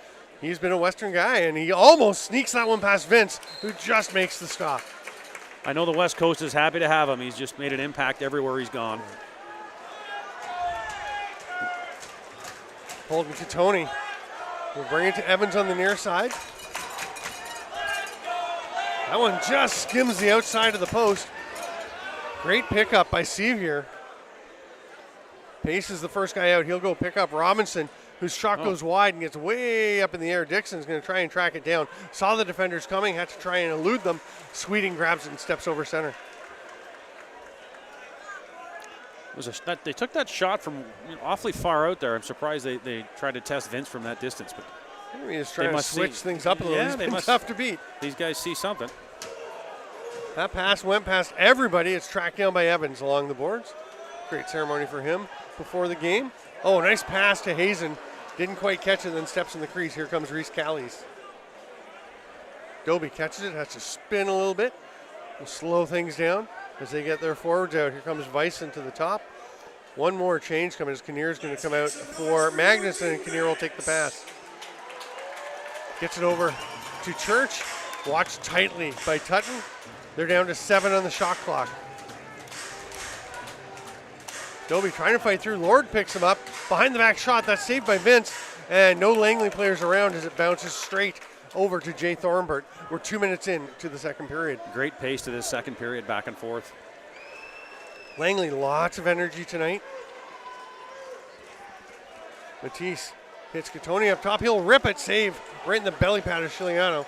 he's been a Western guy. And he almost sneaks that one past Vince, who just makes the stop. I know the West Coast is happy to have him. He's just made an impact everywhere he's gone. Holden Catoni will bring it to Evans on the near side. That one just skims the outside of the post. Great pickup by Sevier. Pace is the first guy out. He'll go pick up Robinson, whose shot goes wide and gets way up in the air. Dixon's going to try and track it down. Saw the defenders coming, had to try and elude them. Sweeting grabs it and steps over center. They took that shot from awfully far out there. I'm surprised they tried to test Vince from that distance, but Maybe he's trying to switch things up a little. Yeah, He's been tough to beat. These guys see something. That pass went past everybody. It's tracked down by Evans along the boards. Great ceremony for him before the game. Oh, nice pass to Hazen. Didn't quite catch it, then steps in the crease. Here comes Reese Callies. Doby catches it, has to spin a little bit. We'll slow things down as they get their forwards out. Here comes Vyson to the top. One more change coming as Kinnear's going to come out for Magnuson, and Kinnear will take the pass. Gets it over to Church. Watched tightly by Tutton. They're down to 7 on the shot clock. Doby trying to fight through. Lord picks him up. Behind the back shot. That's saved by Vince. And no Langley players around as it bounces straight over to Jay Thornbert. We're 2 minutes in to the second period. Great pace to this second period, back and forth. Langley, lots of energy tonight. Matisse hits Catoni up top. He'll rip it, save right in the belly pad of Chiliano.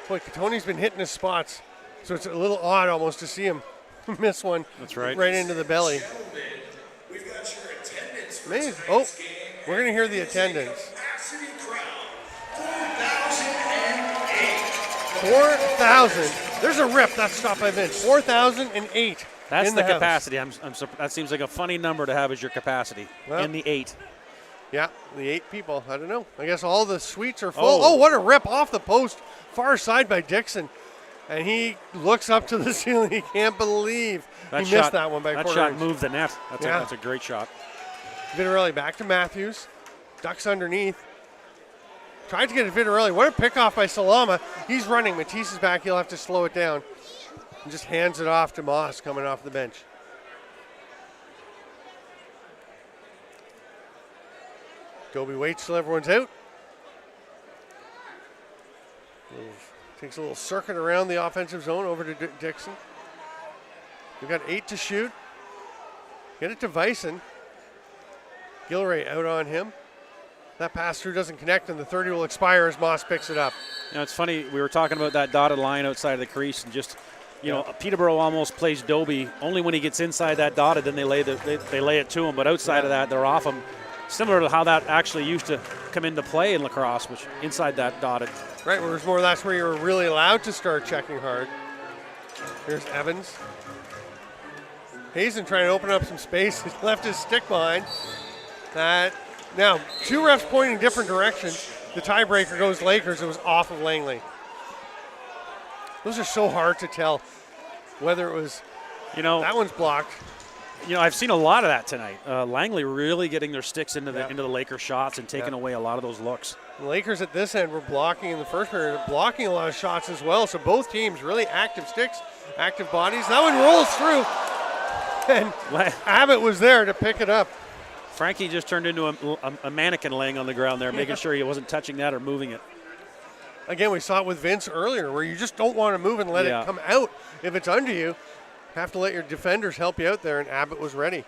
Boy, Catoni's been hitting his spots, so it's a little odd almost to see him miss one. That's right. Right into the belly. We've got your attendance for Amazing. tonight's Oh, game. we're going to hear the attendance. Capacity crowd, 4,008. 4,000. There's a rip. That's stopped by Vince. 4,008. That's in the house. capacity. That seems like a funny number to have as your capacity. Well, in the 8. Yeah, the 8 people. I don't know. I guess all the suites are full. Oh. Oh, what a rip off the post. Far side by Dixon. And he looks up to the ceiling. He can't believe he missed that one by That quarter shot inch. moved the net. That's a great shot. Vitarelli back to Matthews. Ducks underneath. Tried to get it Vitarelli. What a pickoff by Salama. He's running. Matisse is back. He'll have to slow it down. And just hands it off to Moss coming off the bench. Doby waits till everyone's out. Takes a little circuit around the offensive zone over to Dixon. We've got 8 to shoot. Get it to Vyson. Gilray out on him. That pass through doesn't connect, and the 30 will expire as Moss picks it up. You know, it's funny. We were talking about that dotted line outside of the crease, and just, you know, Peterborough almost plays Doby only when he gets inside that dotted. Then they lay it to him, but outside of that, they're off him. Similar to how that actually used to come into play in lacrosse, which inside that dotted. Right, whereas more that's where you were really allowed to start checking hard. Here's Evans. Hazen trying to open up some space. He's left his stick behind. Now, 2 refs pointing different directions. The tiebreaker goes Lakers. It was off of Langley. Those are so hard to tell whether it was, that one's blocked. You know, I've seen a lot of that tonight. Langley really getting their sticks into the Laker shots and taking away a lot of those looks. The Lakers at this end were blocking in the first period, blocking a lot of shots as well. So both teams really active sticks, active bodies. That one rolls through, and Abbott was there to pick it up. Frankie just turned into a mannequin laying on the ground there, making sure he wasn't touching that or moving it. Again, we saw it with Vince earlier, where you just don't want to move and let it come out. If it's under you, have to let your defenders help you out there, and Abbott was ready.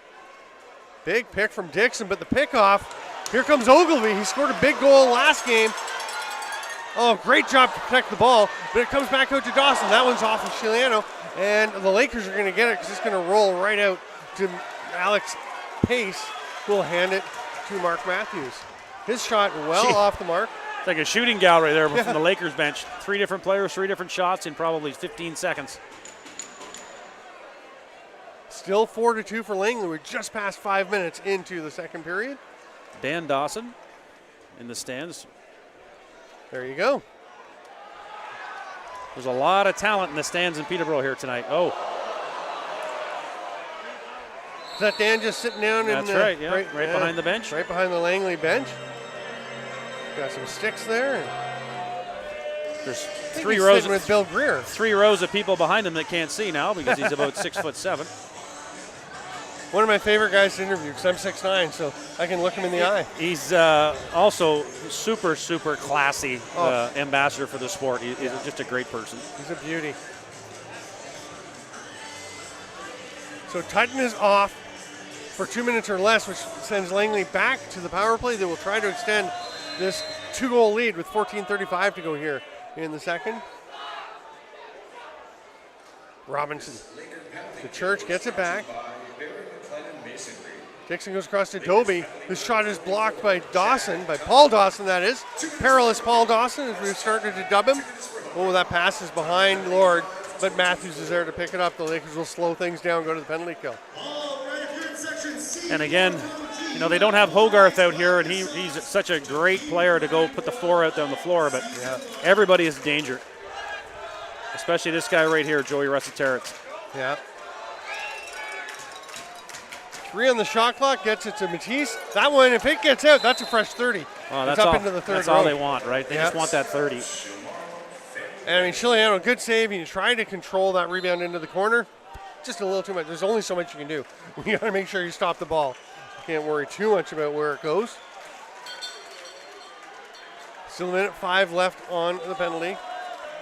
Big pick from Dixon, but the pickoff, here comes Ogilvy. He scored a big goal last game. Oh, great job to protect the ball, but it comes back out to Dawson. That one's off of Chiliano, and the Lakers are going to get it because it's going to roll right out to Alex Pace, who will hand it to Mark Matthews. His shot off the mark. It's like a shooting gallery there from the Lakers bench. 3 different players, 3 different shots in probably 15 seconds. Still 4-2 for Langley. We're just past 5 minutes into the second period. Dan Dawson in the stands. There you go. There's a lot of talent in the stands in Peterborough here tonight. Oh, Is that Dan just sitting down? that's right. Yeah, right behind the bench. Right behind the Langley bench. Got some sticks there. There's I think three he's rows sitting with Bill Greer. 3 rows of people behind him that can't see now because he's about 6'7". One of my favorite guys to interview because I'm 6'9", so I can look him in the eye. He's also super classy Oh. ambassador for the sport. He's just a great person. He's a beauty. So Tutton is off for 2 minutes or less, which sends Langley back to the power play. They will try to extend this 2-goal lead with 14:35 to go here in the second. Robinson. The Church gets it back. Dixon goes across to Dobie, whose shot is blocked by Dawson, by Paul Dawson, that is. Perilous Paul Dawson as we've started to dub him. Oh, that pass is behind Lord, but Matthews is there to pick it up. The Lakers will slow things down, go to the penalty kill. And again, you know, they don't have Hogarth out here, and he's such a great player to go put the 4 out there on the floor, but everybody is in danger. Especially this guy right here, Joey Resetaritz. Yeah. 3 on the shot clock, gets it to Matisse. That one, if it gets out, that's a fresh 30. Oh, it's up into the third that's row. all they want, right? They just want that 30. And I mean, Chiliano, good save. He's trying to control that rebound into the corner. Just a little too much. There's only so much you can do. You got to make sure you stop the ball. You can't worry too much about where it goes. Still a minute 5 left on the penalty.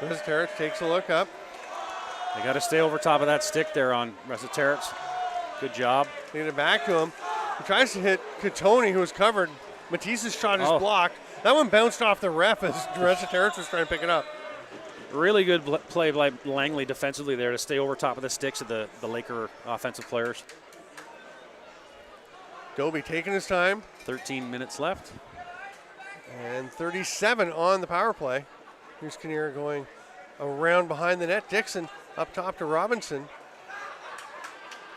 Resetaritz takes a look up. They got to stay over top of that stick there on Resetaritz. Good job. They get it back to him. He tries to hit Catoni, who was covered. Matisse's shot is blocked. That one bounced off the ref as Resetaritz was trying to pick it up. Really good play by Langley defensively there to stay over top of the sticks of the Laker offensive players. Dobie taking his time. 13 minutes left. And 37 on the power play. Here's Kinnear going around behind the net. Dixon up top to Robinson.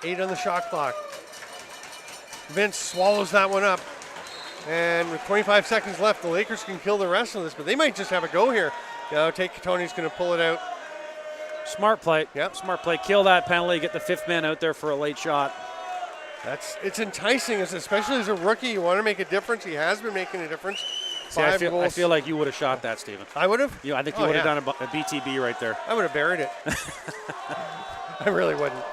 8 on the shot clock. Vince swallows that one up. And with 25 seconds left, the Lakers can kill the rest of this, but they might just have a go here. Tate Catoni's going to pull it out. Smart play. Yep. Smart play. Kill that penalty. Get the 5th man out there for a late shot. It's enticing, especially as a rookie. You want to make a difference. He has been making a difference. See, I feel like you would have shot that, Stephen. I would have? I think you would have done a BTB right there. I would have buried it. I really wouldn't.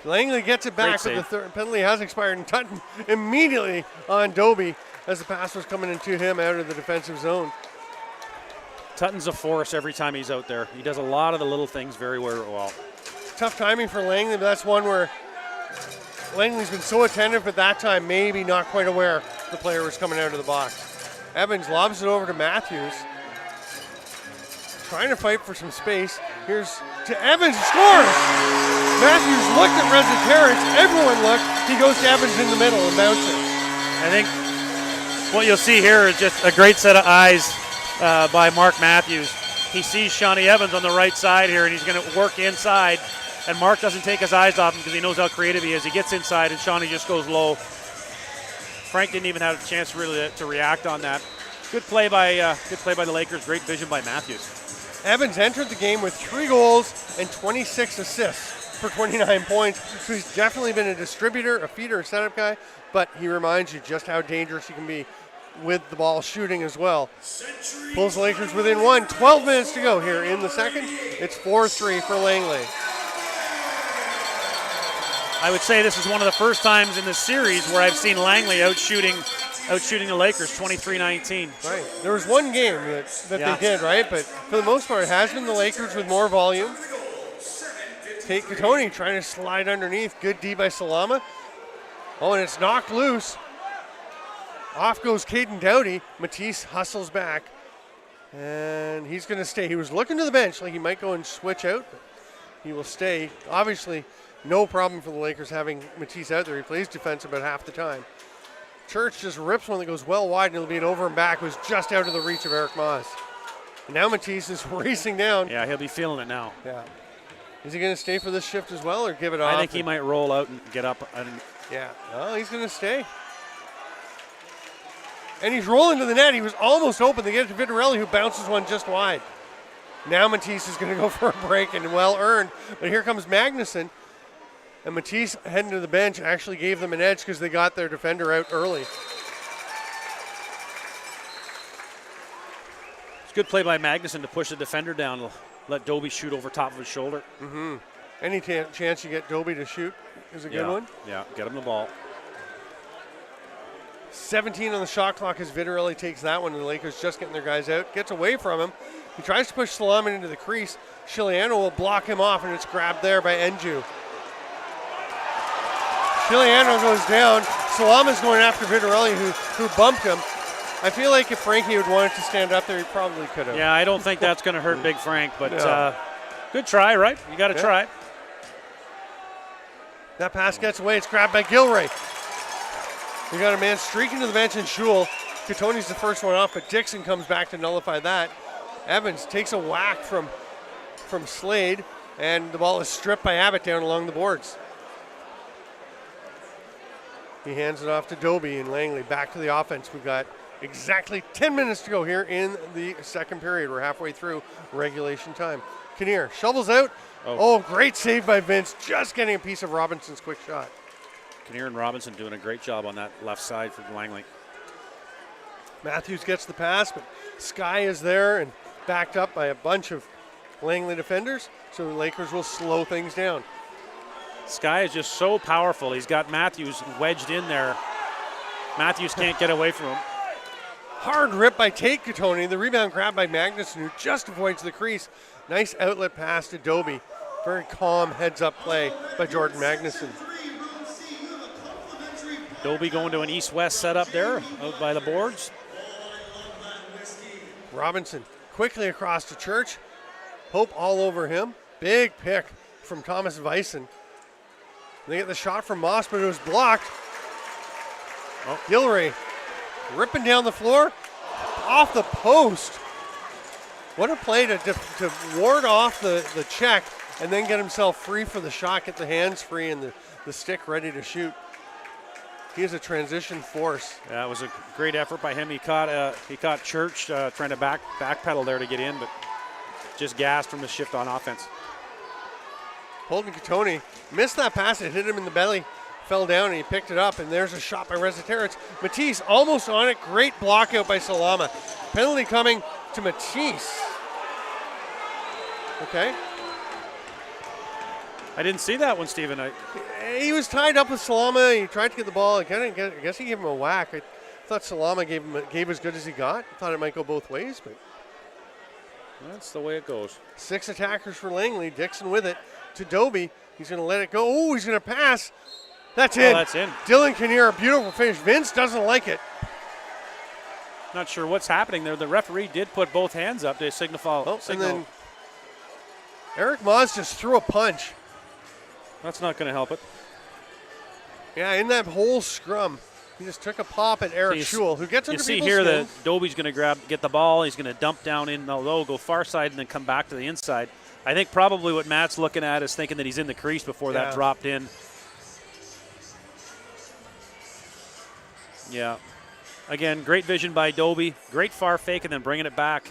Langley gets it back, but the third penalty has expired, and Tutton immediately on Dobie as the pass was coming into him out of the defensive zone. Tutton's a force every time he's out there. He does a lot of the little things very well. Tough timing for Langley, but that's one where Langley's been so attentive, but that time maybe not quite aware the player was coming out of the box. Evans lobs it over to Matthews. Trying to fight for some space. Here's to Evans, scores! Matthews looked at Resetaritz. Everyone looked. He goes to Evans in the middle and bounces. I think what you'll see here is just a great set of eyes by Mark Matthews. He sees Shawnee Evans on the right side here, and he's going to work inside. And Mark doesn't take his eyes off him because he knows how creative he is. He gets inside, and Shawnee just goes low. Frank didn't even have a chance really to react on that. Good play by the Lakers. Great vision by Matthews. Evans entered the game with 3 goals and 26 assists for 29 points. So he's definitely been a distributor, a feeder, a setup guy, but he reminds you just how dangerous he can be with the ball shooting as well. Pulls the Lakers within 1. 12 minutes to go here in the second. It's 4-3 for Langley. I would say this is one of the first times in this series where I've seen Langley out shooting the Lakers 23-19. Right. There was one game that they did, right? But for the most part, it has been the Lakers with more volume. Tate Catoni trying to slide underneath. Good D by Salama. Oh, and it's knocked loose. Off goes Caden Doughty. Matisse hustles back. And he's going to stay. He was looking to the bench like he might go and switch out. But he will stay. Obviously, no problem for the Lakers having Matisse out there. He plays defense about half the time. Church just rips one that goes well wide, and it'll be an over and back. It was just out of the reach of Eric Moss. And now Matisse is racing down. Yeah, he'll be feeling it now. Yeah. Is he going to stay for this shift as well or give it off? I think he might roll out and get up. Yeah. No, he's going to stay. And he's rolling to the net. He was almost open. They get it to Vitarelli, who bounces one just wide. Now Matisse is going to go for a break, and well earned. But here comes Magnuson. And Matisse heading to the bench actually gave them an edge because they got their defender out early. It's a good play by Magnuson to push the defender down, let Doby shoot over top of his shoulder. Any chance you get Doby to shoot is a good one. Yeah, get him the ball. 17 on the shot clock as Vitarelli takes that one, and the Lakers just getting their guys out. Gets away from him. He tries to push Salaman into the crease. Chiliano will block him off, and it's grabbed there by Enju. Chiliano goes down. Salaman's going after Vitarelli, who bumped him. I feel like if Frankie had wanted to stand up there, he probably could have. Yeah, I don't think that's going to hurt Big Frank, but No. good try, right? You got to try. That pass gets away. It's grabbed by Gilray. We got a man streaking to the bench in Schul. Catoni's the first one off, but Dixon comes back to nullify that. Evans takes a whack from Slade, and the ball is stripped by Abbott down along the boards. He hands it off to Doby and Langley. Back to the offense. We've got exactly 10 minutes to go here in the second period. We're halfway through regulation time. Kinnear shovels out. Oh, great save by Vince. Just getting a piece of Robinson's quick shot. Kinnear and Robinson doing a great job on that left side for Langley. Matthews gets the pass, but Sky is there and backed up by a bunch of Langley defenders, so the Lakers will slow things down. Sky is just so powerful. He's got Matthews wedged in there. Matthews can't get away from him. Hard rip by Tate Catoni. The rebound grabbed by Magnuson, who just avoids the crease. Nice outlet pass to Doby. Very calm heads-up play by Jordan Magnuson. Doby going to an east-west setup there out by the boards. Robinson quickly across to Church. Hope all over him. Big pick from Thomas Vyson. They get the shot from Moss, but it was blocked. Gilray ripping down the floor off the post. What a play to ward off the check and then get himself free for the shot, get the hands free and the stick ready to shoot. He is a transition force. Yeah, it was a great effort by him. He caught Church trying to backpedal there to get in, but just gassed from the shift on offense. Holden Catoni missed that pass. It hit him in the belly, fell down, and he picked it up. And there's a shot by Resetarits. Matisse almost on it. Great block out by Salama. Penalty coming to Matisse. Okay. I didn't see that one, Stephen. He was tied up with Salama. He tried to get the ball. I guess he gave him a whack. I thought Salama gave as good as he got. I thought it might go both ways, but that's the way it goes. 6 attackers for Langley. Dixon with it to Doby. He's going to let it go. Oh, he's going to pass. That's in. That's in. Dylan Kinnear, a beautiful finish. Vince doesn't like it. Not sure what's happening there. The referee did put both hands up to signal. And then Eric Moss just threw a punch. That's not going to help it. Yeah, in that whole scrum, he just took a pop at Eric Schul, who gets under people's skin. You see here that Doby's going to get the ball. He's going to dump down in the low, go far side, and then come back to the inside. I think probably what Matt's looking at is thinking that he's in the crease before that dropped in. Yeah. Again, great vision by Doby. Great far fake and then bringing it back.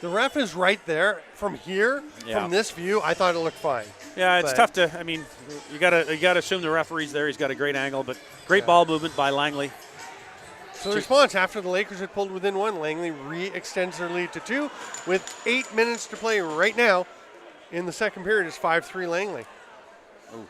The ref is right there. From here, from this view, I thought it looked fine. Yeah, it's tough to. I mean, you gotta assume the referee's there. He's got a great angle, but great ball movement by Langley. So the response after the Lakers had pulled within 1, Langley re-extends their lead to 2 with 8 minutes to play right now. In the second period, it's 5-3 Langley. And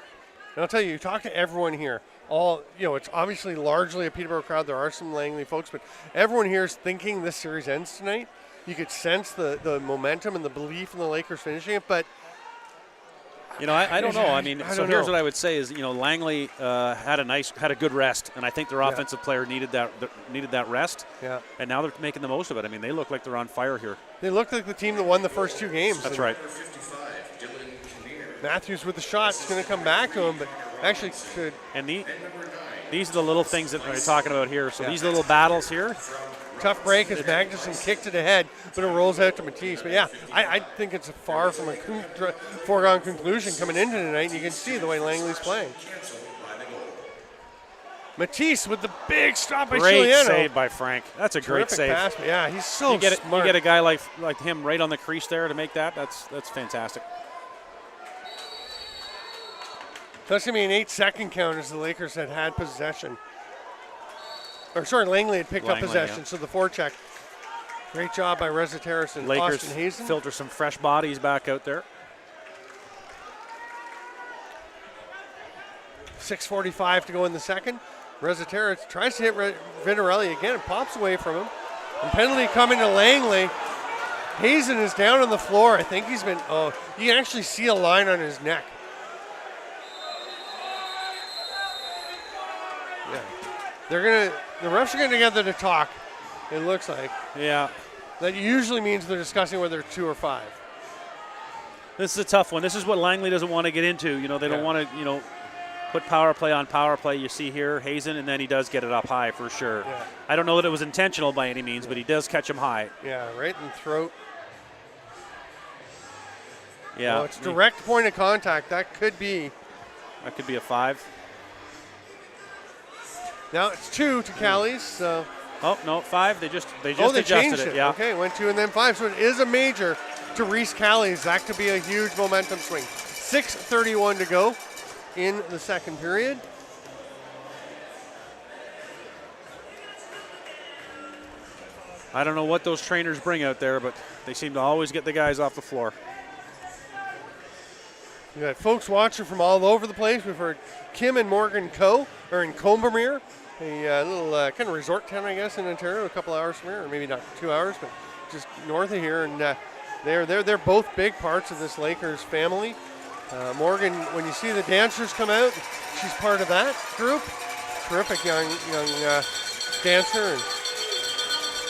I'll tell you, you talk to everyone here. It's obviously largely a Peterborough crowd. There are some Langley folks, but everyone here is thinking this series ends tonight. You could sense the momentum and the belief in the Lakers finishing it, but I don't know. I mean, here's what I would say is, Langley had a good rest, and I think their offensive player needed that rest. Yeah. And now they're making the most of it. I mean, they look like they're on fire here. They look like the team that won the first 2 games. That's right. Matthews with the shot. It's going to come back to him, but actually could. And these are the little things that we're talking about here. So these little battles here. Tough break as Magnuson kicked it ahead, but it rolls out to Matisse. But yeah, I think it's far from a foregone conclusion coming into tonight. And you can see the way Langley's playing. Matisse with the big stop by Great Chiliano. save by Frank. That's a great Terrific save. pass. Yeah, he's so You get smart. a guy like him right on the crease there to make that. That's fantastic. That's going to be an 8-second count as the Lakers had possession. Or sorry, Langley had picked up Langley, possession, yeah. so the forecheck. Great job by Reza Terrace and Lakers Austin Hazen. filter some fresh bodies back out there. 6:45 to go in the second. Reza Terrace tries to hit Vitarelli again. It pops away from him. And penalty coming to Langley. Hazen is down on the floor. I think he's been, you can actually see a line on his neck. Yeah. The refs are getting together to talk, it looks like. Yeah. That usually means they're discussing whether it's 2 or 5. This is a tough one. This is what Langley doesn't want to get into. They don't want to, put power play on power play. You see here, Hazen, and then he does get it up high for sure. Yeah. I don't know that it was intentional by any means, but he does catch him high. Yeah, right in the throat. Yeah. Well, it's direct point of contact. That could be a 5. Now it's 2 to Callies. So. Oh no, 5. They just They adjusted changed it. Yeah. Okay, went 2 and then 5. So it is a major to Reese Callies. That could be a huge momentum swing. 6:31 to go in the second period. I don't know what those trainers bring out there, but they seem to always get the guys off the floor. We got folks watching from all over the place. We've heard Kim and Morgan are in Combermere, a little kind of resort town, I guess, in Ontario, a couple hours from here, or maybe not 2 hours, but just north of here. And they're both big parts of this Lakers family. Morgan, when you see the dancers come out, she's part of that group. Terrific young dancer. And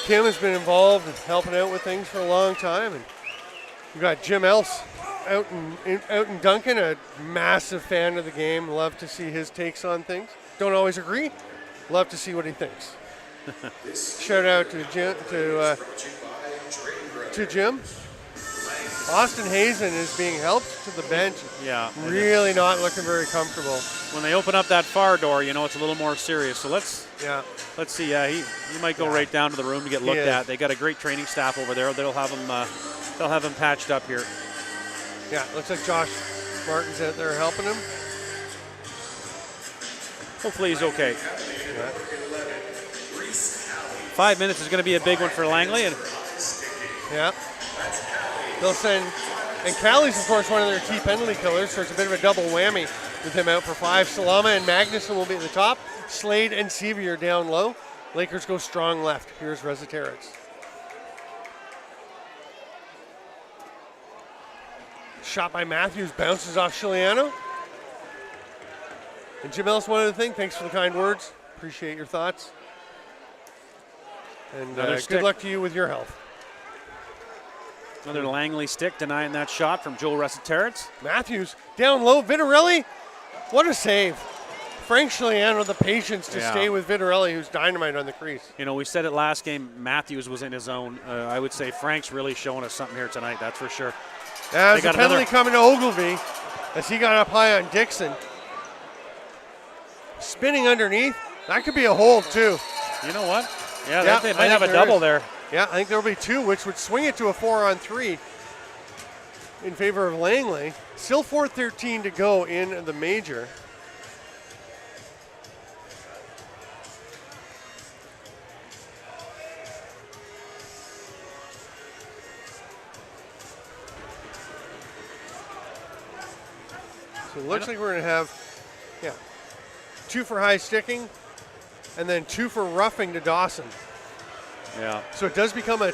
Kim has been involved in helping out with things for a long time. And you got Jim Else out in Duncan, a massive fan of the game. Love to see his takes on things. Don't always agree. Love to see what he thinks. Shout out to Jim. Austin Hazen is being helped to the bench. Yeah. Really not looking very comfortable. When they open up that far door, it's a little more serious. So let's see. Yeah, he might go right down to the room to get looked at. They got a great training staff over there. They'll have him patched up here. Yeah, looks like Josh Martin's out there helping him. Hopefully he's okay. 5 minutes is going to be a big one for Langley. Yeah. They'll send, and Callie's, of course, one of their key penalty killers, so it's a bit of a double whammy with him out for 5. Salama and Magnuson will be at the top. Slade and Sevier down low. Lakers go strong left. Here's Reza Terrace. Shot by Matthews, bounces off Chiliano. And Jim Ellis, one other thing, thanks for the kind words. Appreciate your thoughts. And good luck to you with your health. Another Langley stick denying that shot from Joel Resetaritz. Matthews down low. Vitarelli, what a save. Frank Chiliano, the patience to stay with Vitarelli, who's dynamite on the crease. We said it last game, Matthews was in his zone. I would say Frank's really showing us something here tonight, that's for sure. As a penalty coming to Ogilvy as he got up high on Dixon. Spinning underneath. That could be a hold, too. You know what? Yeah, they might have a double there. Yeah, I think there will be 2, which would swing it to a 4-on-3 in favor of Langley. Still 4:13 to go in the major. So it looks like we're going to have, 2 for high sticking and then 2 for roughing to Dawson. Yeah. So it does become a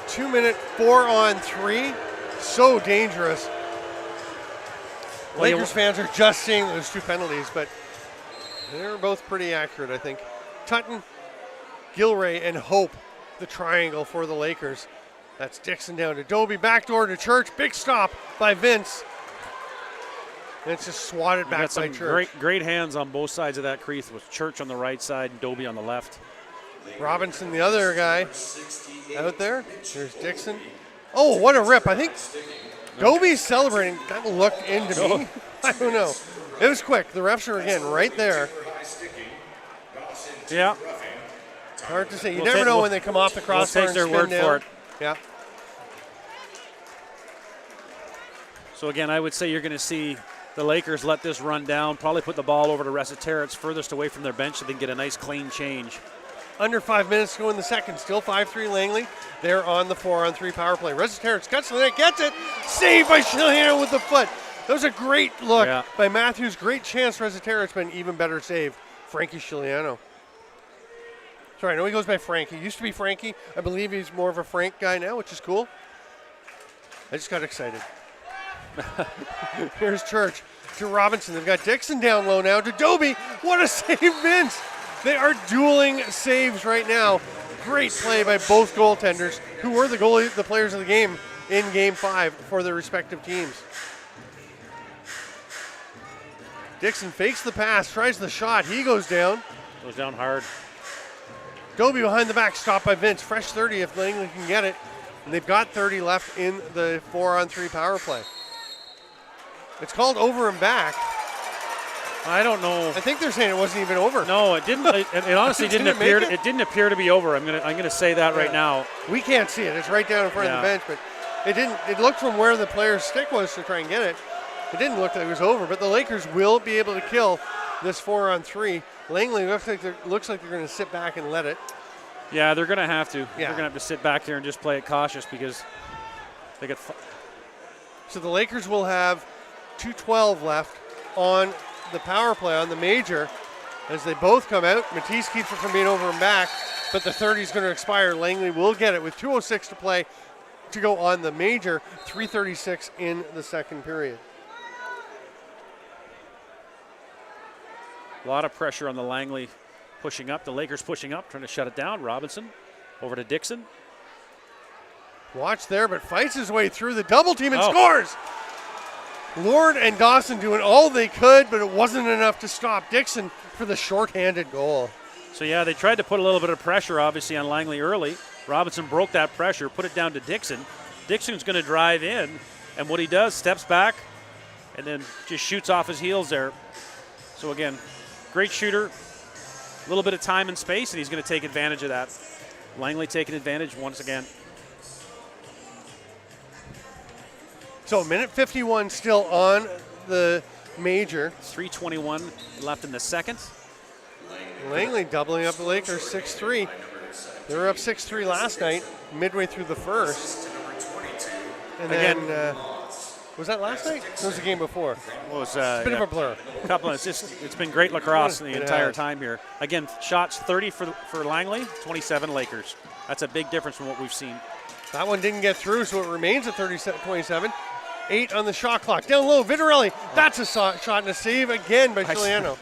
2-minute 4-on-3. So dangerous. Lakers fans are just seeing those 2 penalties, but they're both pretty accurate, I think. Tutton, Gilray, and Hope, the triangle for the Lakers. That's Dixon down to Dobie, backdoor to Church. Big stop by Vince. And it's just swatted back by Church. Great hands on both sides of that crease with Church on the right side and Dobie on the left. Robinson, the other guy, out there. There's Dixon. Oh, what a rip. I think Dobie's celebrating. That looked into me. I don't know. It was quick. The refs are, again, right there. Yeah. Hard to say. You We'll never take- know we'll- when they come off the We'll crossbar take their and word spin for down. it. Yeah. So again, I would say you're going to see the Lakers let this run down, probably put the ball over to Resitera. It's furthest away from their bench so they can get a nice clean change. Under 5 minutes to go in the second. Still 5-3 Langley. They're on the 4-on-3 power play. Resitera cuts to the net, gets it. Saved by Shiliano with the foot. That was a great look Yeah. by Matthews. Great chance, Resitera. It's been an even better save. Frankie Shiliano. Sorry, I know he goes by Frankie. Used to be Frankie. I believe he's more of a Frank guy now, which is cool. I just got excited. Here's Church to Robinson. They've got Dixon down low now to Dobie. What a save, Vince. They are dueling saves right now. Great play by both goaltenders, who were the players of the game in Game 5 for their respective teams. Dixon fakes the pass, tries the shot. He goes down. Goes down hard. Dobie behind the back, stopped by Vince. Fresh 30 if Langley can get it. And they've got 30 left in the 4-on-3 power play. It's called over and back. I don't know. I think they're saying it wasn't even over. No, it didn't. It honestly Didn't didn't it make appear. it? It didn't appear to be over. I'm gonna say that right now. We can't see it. It's right down in front of the Yeah. bench, but it didn't. It looked from where the player's stick was to try and get it. It didn't look like it was over, but the Lakers will be able to kill this 4-on-3. Langley looks like they're going to sit back and let it. Yeah, they're gonna have to. Yeah. They're gonna have to sit back here and just play it cautious because they got. So the Lakers will have 2:12 left on the power play on the major as they both come out. Matisse keeps it from being over and back, but the 30 is going to expire. Langley will get it with 2:06 to play to go on the major. 3:36 in the second period. A lot of pressure on the Langley pushing up. The Lakers pushing up, trying to shut it down. Robinson over to Dixon. Watch there, but fights his way through the double team and Oh. scores. Lord and Dawson doing all they could, but it wasn't enough to stop Dixon for the shorthanded goal. So yeah, they tried to put a little bit of pressure, obviously, on Langley early. Robinson broke that pressure, put it down to Dixon. Dixon's going to drive in, and what he does, steps back, and then just shoots off his heels there. So again, great shooter, a little bit of time and space, and he's going to take advantage of that. Langley taking advantage once again. So minute 51 still on the major. 3:21 left in the second. Langley doubling up the Lakers 6-3. They were up 6-3 last night, midway through the first. And Again- then, was that last night? That was the game before. What was Bit of a blur. couple of, it's been great lacrosse the It entire has. time here. Again, shots 30 for Langley, 27 Lakers. That's a big difference from what we've seen. That one didn't get through, so it remains at 27. 8 on the shot clock. Down low, Vitarelli. That's a shot and a save again by Chiliano.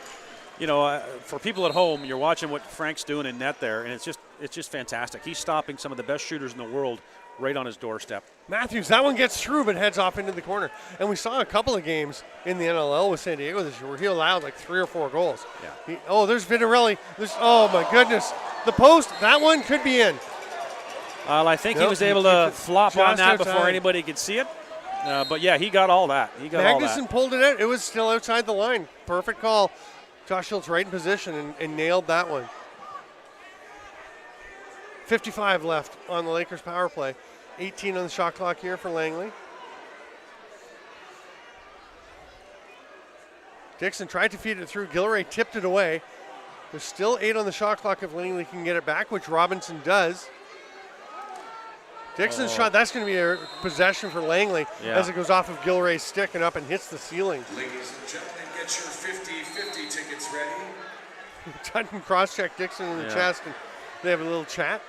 You know, for people at home, you're watching what Frank's doing in net there, and it's just fantastic. He's stopping some of the best shooters in the world right on his doorstep. Matthews, that one gets through but heads off into the corner. And we saw a couple of games in the NLL with San Diego this year where he allowed like 3 or 4 goals. Yeah. There's Vitarelli. Oh, my goodness. The post, that one could be in. Well, I think he Nope, was he able to keeps it flop on just that before outside. anybody could see it. But yeah, he got all that. He got all Magnuson that. pulled it out. It was still outside the line. Perfect call. Josh Schultz right in position and nailed that one. 55 left on the Lakers power play. 18 on the shot clock here for Langley. Dixon tried to feed it through. Gilray tipped it away. There's still 8 on the shot clock if Langley can get it back, which Robinson does. Dixon's shot, that's going to be a possession for Langley Yeah. as it goes off of Gilray's stick and up and hits the ceiling. Ladies and gentlemen, get your 50-50 tickets ready. Tutton cross-check Dixon in the Yeah. chest, and they have a little chat.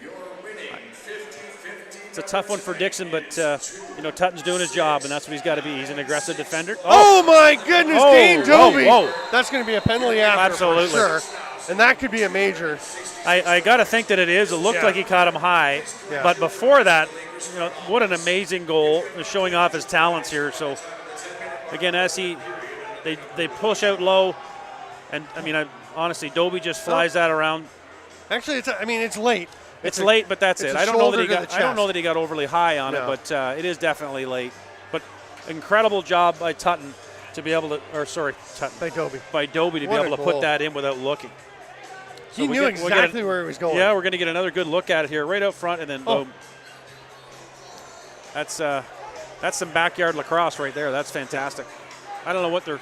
You're winning 50-50. It's a tough one for Dixon, but Tutton's doing his job, and that's what he's got to be. He's an aggressive defender. Oh, my goodness, Oh, Dane Dobie. whoa. That's going to be a penalty after Absolutely. for sure. And that could be a major. I got to think that it is. It looked Yeah. like he caught him high. Yeah. But before that, what an amazing goal, showing off his talents here. So, again, as they push out low, and, honestly, Dobie just flies that around. Actually, it's late. It's late, but that's it's it. a I don't know that shoulder he to got. the I don't know chest. that he got overly high on No. it, but it is definitely late. But incredible job by Tutton to be able to, Tutton By Dobie. by Dobie to What be a able to goal. put that in without looking. So He we knew we'll exactly where he was going. Yeah, we're going to get another good look at it here, right out front, and then boom. That's some backyard lacrosse right there. That's fantastic. I don't know what they're.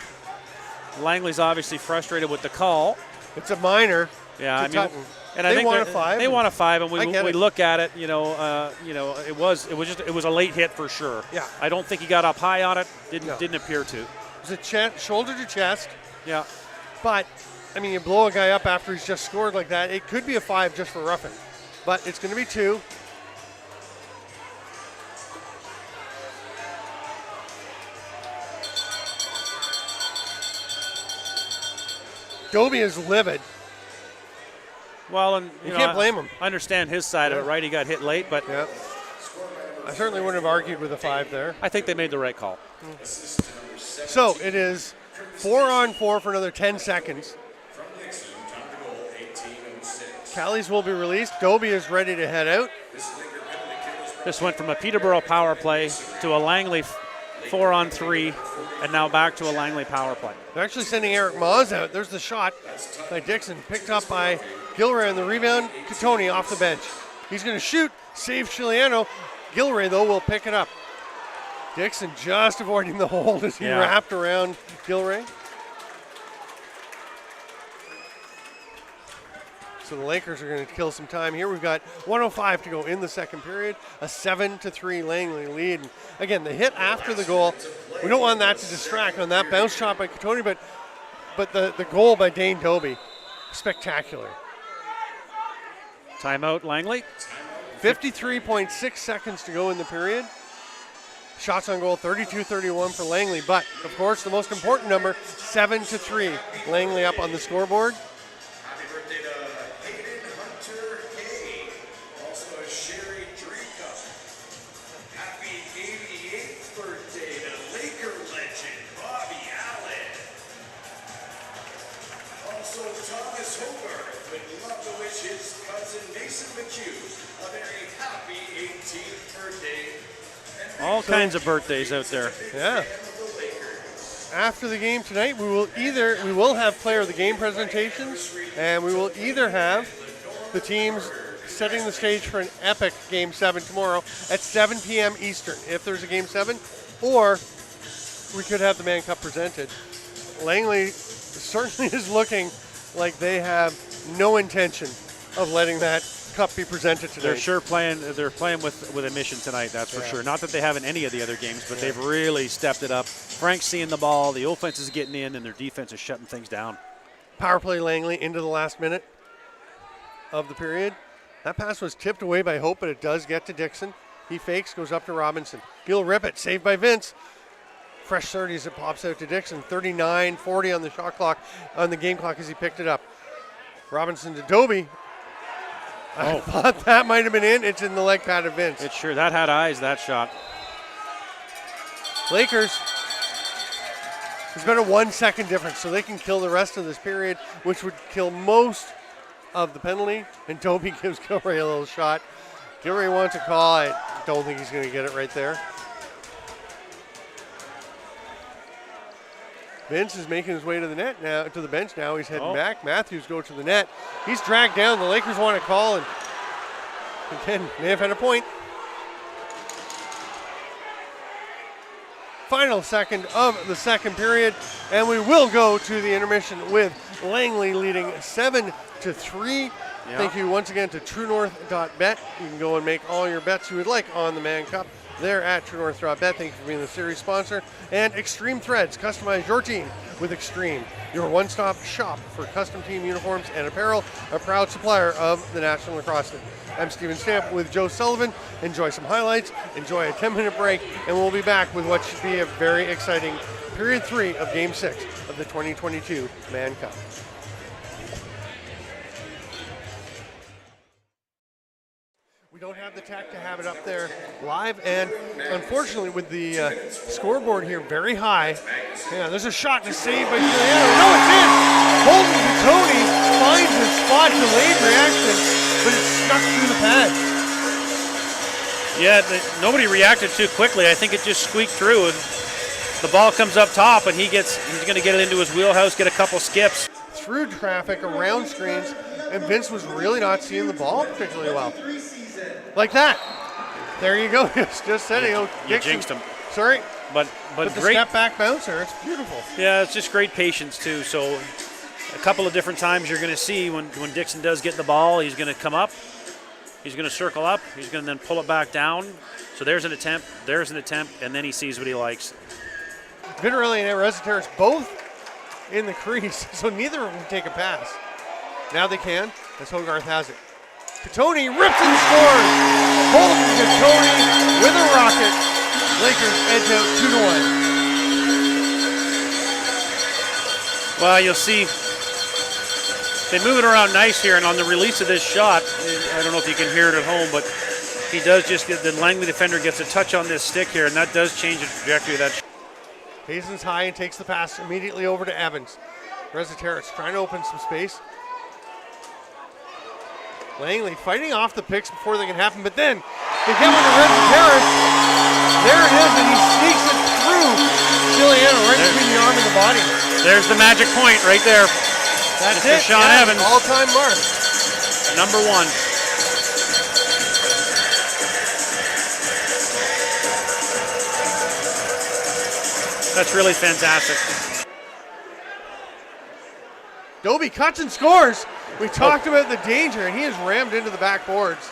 Langley's obviously frustrated with the call. It's a minor. Yeah, I mean, Tutton. and I They think want a 5. They want a 5, and we it. look at it. You know, it was a late hit for sure. Yeah. I don't think he got up high on it. No. Didn't appear to. It was a shoulder to chest. Yeah. But, I mean, you blow a guy up after he's just scored like that. It could be a 5 just for roughing. But it's going to be 2. Dobie is livid. Well, and You can't blame him. I understand his side of it, right? He got hit late, but Yeah. I certainly wouldn't have argued with a 5 there. I think they made the right call. So it is 4-on-4 for another 10 seconds. Callies will be released. Dobie is ready to head out. This went from a Peterborough power play to a Langley 4-on-3, and now back to a Langley power play. They're actually sending Eric Maas out. There's the shot by Dixon, picked up by Gilray on the rebound. Catoni off the bench. He's going to shoot, save Chiliano. Gilray, though, will pick it up. Dixon just avoiding the hold as he wrapped around Gilray. So the Lakers are going to kill some time here. We've got 1:05 to go in the second period. A 7-3 Langley lead. And again, the hit after the goal, we don't want that to distract on that bounce shot by Catoni, but the goal by Dane Dobie, spectacular. Timeout, Langley. 53.6 seconds to go in the period. Shots on goal, 32-31 for Langley. But, of course, the most important number, 7-3. Langley up on the scoreboard. Happy birthday to Hayden Hunter Hay, also a Sherry Drika. Happy 88th birthday to Laker legend Bobby Allen. Also Thomas Hogarth would love to wish his cousin Mason McHugh a very happy 18th birthday. All kinds of birthdays out there. Yeah. After the game tonight, we will have player of the game presentations, and we will either have the teams setting the stage for an epic Game 7 tomorrow at 7 p.m. Eastern, if there's a Game 7, or we could have the Mann Cup presented. Langley certainly is looking like they have no intention of letting that cup be presented today. They're sure playing. They're playing with a mission tonight. That's for sure. Not that they haven't any of the other games, but they've really stepped it up. Frank's seeing the ball. The offense is getting in, and their defense is shutting things down. Power play Langley into the last minute of the period. That pass was tipped away by Hope, but it does get to Dixon. He fakes, goes up to Robinson. He'll rip it. Saved by Vince. Fresh 30s. It pops out to Dixon. 39-40 on the shot clock, on the game clock as he picked it up. Robinson to Dobie. I thought that might have been in. It's in the leg pad of Vince. It sure, that had eyes, that shot. Lakers, there's been a 1 second difference, so they can kill the rest of this period, which would kill most of the penalty. And Dobie gives Gilray a little shot. Gilray wants a call. I don't think he's going to get it right there. Vince is making his way to the net now, to the bench now. He's heading back. Matthews goes to the net. He's dragged down. The Lakers want a call, and again, may have had a point. Final second of the second period, and we will go to the intermission with Langley leading 7-3. Yeah. Thank you once again to TrueNorth.bet. You can go and make all your bets you would like on the Mann Cup. There at TrueNorth.bet. Thank you for being the series sponsor. And Extreme Threads. Customize your team with Extreme. Your one-stop shop for custom team uniforms and apparel. A proud supplier of the National Lacrosse League. I'm Steven Stamp with Joe Sullivan. Enjoy some highlights. Enjoy a 10-minute break. And we'll be back with what should be a very exciting Period 3 of Game 6 of the 2022 Mann Cup. We don't have the tech to have it up there live, and unfortunately with the scoreboard here very high, yeah, there's a shot and a save by Giuliano. No, it's in! Holden Catoni finds his spot, delayed reaction, but it's stuck through the pad. Yeah, nobody reacted too quickly. I think it just squeaked through, and the ball comes up top, and he's going to get it into his wheelhouse, get a couple skips. Through traffic, around screens, and Vince was really not seeing the ball particularly well. Like that. There you go. Just said it. You jinxed him. Sorry. But the great step back bouncer, it's beautiful. Yeah, it's just great patience too. So a couple of different times you're going to see when Dixon does get the ball, he's going to come up, he's going to circle up, he's going to then pull it back down. So there's an attempt, and then he sees what he likes. Vittorelli and Resetarits both in the crease, so neither of them can take a pass. Now they can, as Hogarth has it. Catoni rips and scores! Holden Catoni with a rocket. Lakers edge out 2-1. Well, you'll see they move it around nice here, and on the release of this shot, I don't know if you can hear it at home, but he does just get the Langley defender gets a touch on this stick here, and that does change the trajectory of that shot. Hazen's high and takes the pass immediately over to Evans. Resetarits trying to open some space. Langley fighting off the picks before they can happen, but then they get one to Resetarits. There it is, and he sneaks it through Giuliano right between the arm and the body. There's the magic point right there. That's Mr. it. Sean Evans. All-time mark. Number 1. That's really fantastic. Doby cuts and scores. We talked about the danger, and he is rammed into the backboards.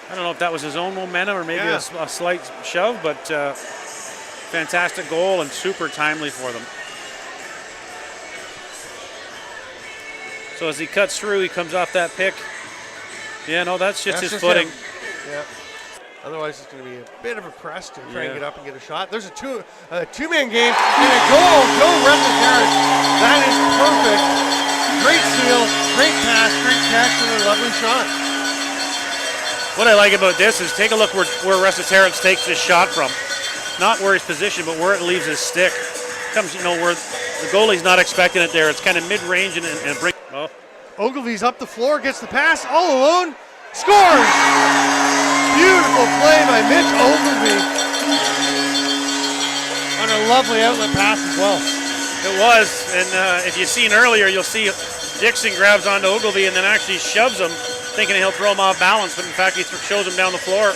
I don't know if that was his own momentum or maybe a slight shove, but fantastic goal and super timely for them. So as he cuts through, he comes off that pick. Yeah, no, that's just his footing. Yeah. Otherwise, it's going to be a bit of a press to try and get up and get a shot. There's a two-man game and a goal. Go Resetarits. That is perfect. Great steal, great pass, great catch, and a lovely shot. What I like about this is take a look where Resetarits takes this shot from. Not where he's positioned, but where it leaves his stick. Comes, where the goalie's not expecting it there. It's kind of mid-range and bring. Oh. Ogilvy's up the floor, gets the pass, all alone, scores! Beautiful play by Mitch Ogilvy. On a lovely outlet pass as well. It was, and if you've seen earlier, you'll see Dixon grabs onto Ogilvy and then actually shoves him, thinking he'll throw him off balance, but in fact he shows him down the floor.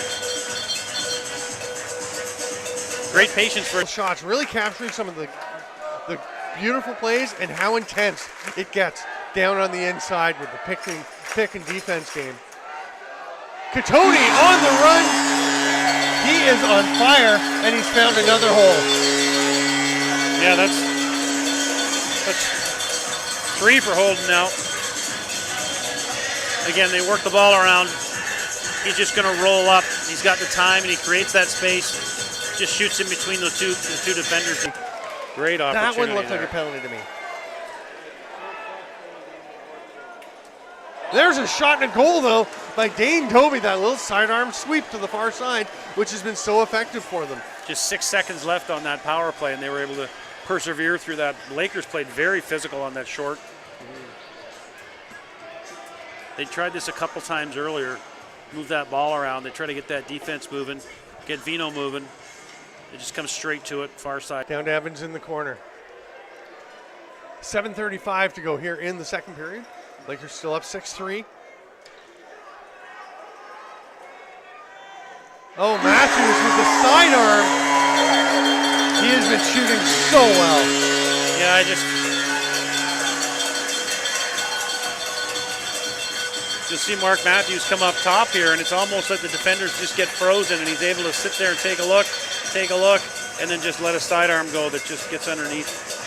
Great patience for shots, really capturing some of the beautiful plays and how intense it gets down on the inside with the pick and defense game. Catoni on the run. He is on fire, and he's found another hole. Yeah, that's 3 for Holden now. Again, they work the ball around. He's just going to roll up. He's got the time, and he creates that space. Just shoots in between the two defenders. Great opportunity. That one looked there. like a penalty to me. There's a shot and a goal, though, by Dane Doby. That little sidearm sweep to the far side, which has been so effective for them. Just 6 seconds left on that power play, and they were able to persevere through that. Lakers played very physical on that short. They tried this a couple times earlier, move that ball around. They try to get that defense moving, get Vino moving. It just comes straight to it, far side. Down to Evans in the corner. 7:35 to go here in the second period. Lakers still up 6-3. Oh, Matthews with the sidearm. He has been shooting so well. Yeah, you'll see Mark Matthews come up top here, and it's almost like the defenders just get frozen, and he's able to sit there and take a look, and then just let a sidearm go that just gets underneath.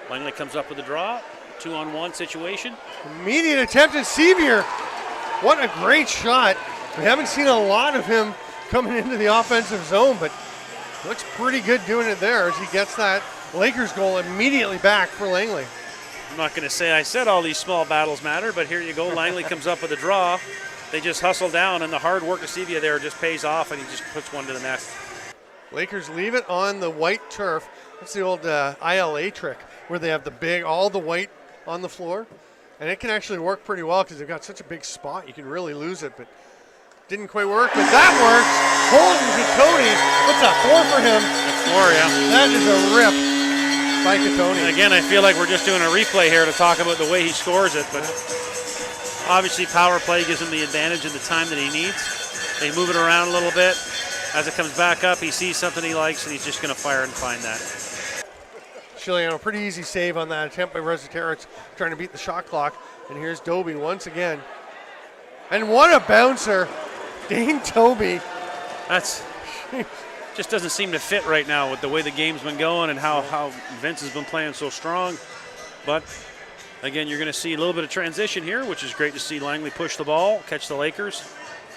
Langley comes up with a draw, 2-on-1 situation. Immediate attempt at Sevier. What a great shot. We haven't seen a lot of him coming into the offensive zone, but looks pretty good doing it there as he gets that Lakers goal immediately back for Langley. I'm not going to say I said all these small battles matter, but here you go. Langley comes up with a draw. They just hustle down, and the hard work of Sevier there just pays off, and he just puts one to the net. Lakers leave it on the white turf. That's the old ILA trick where they have all the white on the floor. And it can actually work pretty well because they've got such a big spot. You can really lose it, but didn't quite work. But that works. Holden to Cody. What's that, 4 for him? That's 4, yeah. That is a rip. by Catoni. Again, I feel like we're just doing a replay here to talk about the way he scores it, but obviously power play gives him the advantage in the time that he needs. They move it around a little bit. As it comes back up, he sees something he likes, and he's just going to fire and find that. Chiliano, pretty easy save on that attempt by Resetarits, trying to beat the shot clock. And here's Doby once again. And what a bouncer, Dane Toby. That's just doesn't seem to fit right now with the way the game's been going and how Vince has been playing so strong. But again, you're going to see a little bit of transition here, which is great to see Langley push the ball, catch the Lakers.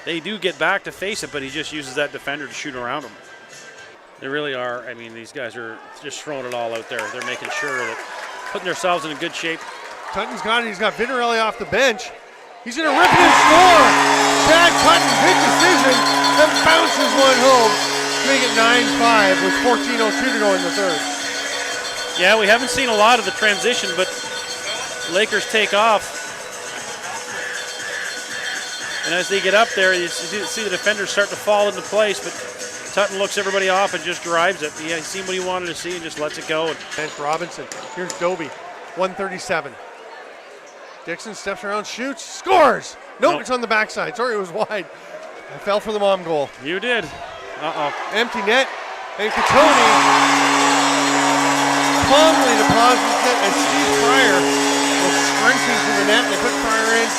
They do get back to face it, but he just uses that defender to shoot around him. They really are. I mean, these guys are just throwing it all out there. They're making sure that putting themselves in a good shape. Tutton's got it. He's got Vinarelli off the bench. He's going to rip it and score. Chad Tutton, big decision, then bounces one home to make it 9-5 with 14:02 to go in the third. Yeah, we haven't seen a lot of the transition, but Lakers take off. And as they get up there, you see the defenders start to fall into place, but Tutton looks everybody off and just drives it. He has seen what he wanted to see and just lets it go. And Robinson. Here's Doby, 137. Dixon steps around, shoots, scores. Nope, it's on the backside. Sorry, it was wide. I fell for the mom goal. You did. Empty net, and Catoni calmly deposits it, and Steve Pryor will strengthen to the net. They put Pryor in.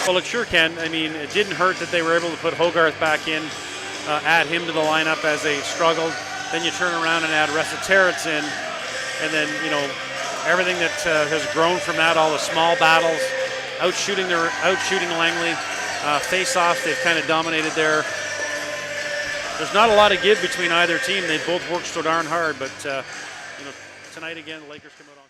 Well, it sure can. I mean, it didn't hurt that they were able to put Hogarth back in, add him to the lineup as they struggled. Then you turn around and add Resetarits in, and then, you know, everything that has grown from that, all the small battles, outshooting Langley, face-offs, they've kind of dominated there. There's not a lot of give between either team. They both worked so darn hard, but you know, tonight again, the Lakers come out on top.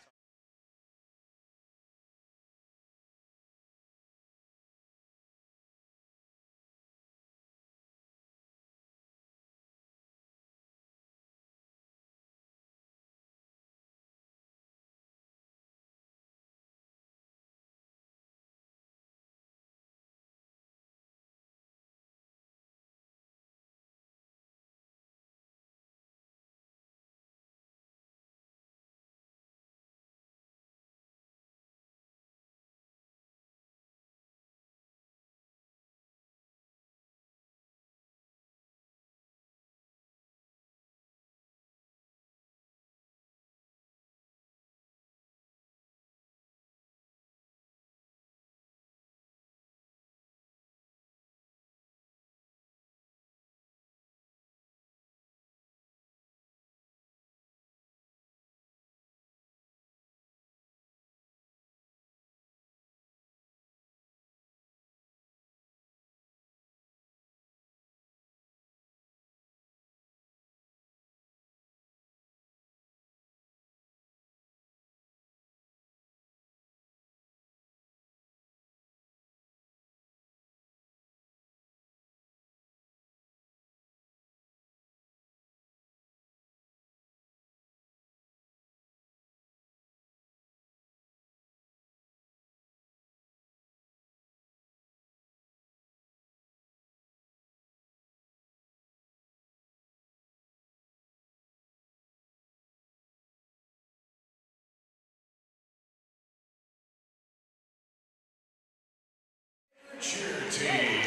Cheer team.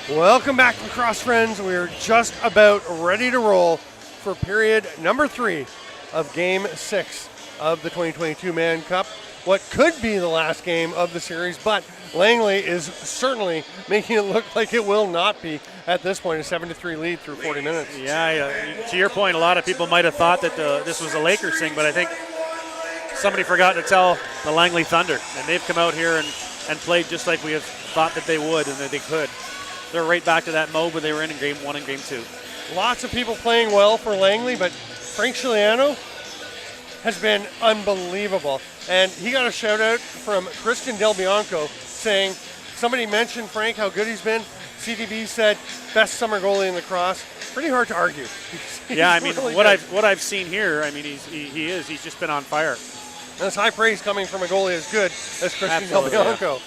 Welcome back to Lacrosse, friends. We are just about ready to roll for period number 3 of Game 6 of the 2022 Mann Cup. What could be the last game of the series, but Langley is certainly making it look like it will not be at this point. A 7-3 lead through 40 minutes. Yeah, to your point, a lot of people might have thought that this was a Lakers thing, but I think somebody forgot to tell the Langley Thunder, and they've come out here and played just like we have thought that they would and that they could. They're right back to that mode where they were in Game 1 and Game 2. Lots of people playing well for Langley, but Frank Chiliano has been unbelievable. And he got a shout out from Christian Del Bianco saying, somebody mentioned Frank, how good he's been. CDB said, best summer goalie in lacrosse. Pretty hard to argue. Yeah, I mean, really what I've seen here, I mean, he's just been on fire. That's high praise coming from a goalie as good as Christian Absolutely, Delbianco.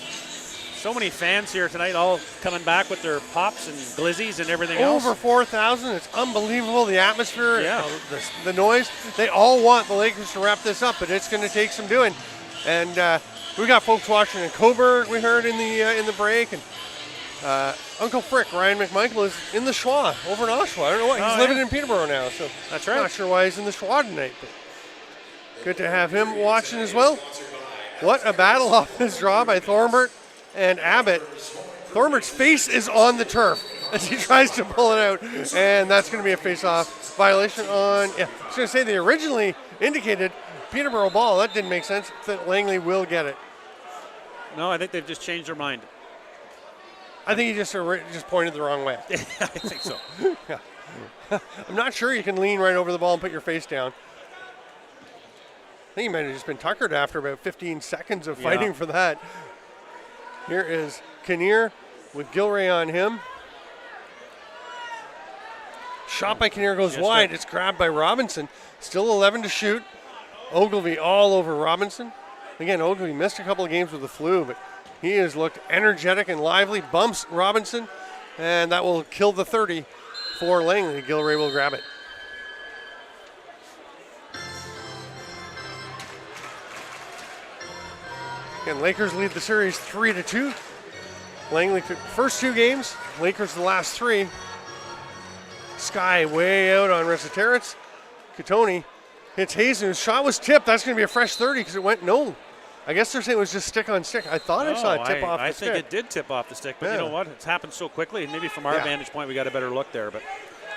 So many fans here tonight, all coming back with their pops and glizzies and everything else. Over 4,000. It's unbelievable. The atmosphere, Yeah. the noise. They all want the Lakers to wrap this up, but it's going to take some doing. And we got folks watching in Coburg, we heard in the break. And Uncle Frick, Ryan McMichael, is in the Schwa over in Oshawa. I don't know why. He's living in Peterborough now, so That's right. Not sure why he's in the Schwa tonight. But good to have him watching as well. What a battle off this draw by Thornbert and Abbott. Thornbert's face is on the turf as he tries to pull it out, and that's going to be a face-off violation on, I was going to say they originally indicated Peterborough ball. That didn't make sense, that Langley will get it. No, I think they've just changed their mind. I think he just pointed the wrong way. I think so. I'm not sure you can lean right over the ball and put your face down. I think he might have just been tuckered after about 15 seconds of fighting for that. Here is Kinnear with Gilray on him. Shot by Kinnear goes wide. It's grabbed by Robinson. Still 11 to shoot. Ogilvy all over Robinson. Again, Ogilvy missed a couple of games with the flu, but he has looked energetic and lively. Bumps Robinson, and that will kill the 30 for Langley. Gilray will grab it. Again, Lakers lead the series 3-2. Langley took the first 2 games. Lakers the last 3. Sky way out on Resitaritz. Katoni hits Hazen, whose shot was tipped. That's going to be a fresh 30 because it went no. I guess they're saying it was just stick on stick. I thought I saw it tip off the stick. I think it did tip off the stick, but you know what? It's happened so quickly. Maybe from our vantage point, we got a better look there. But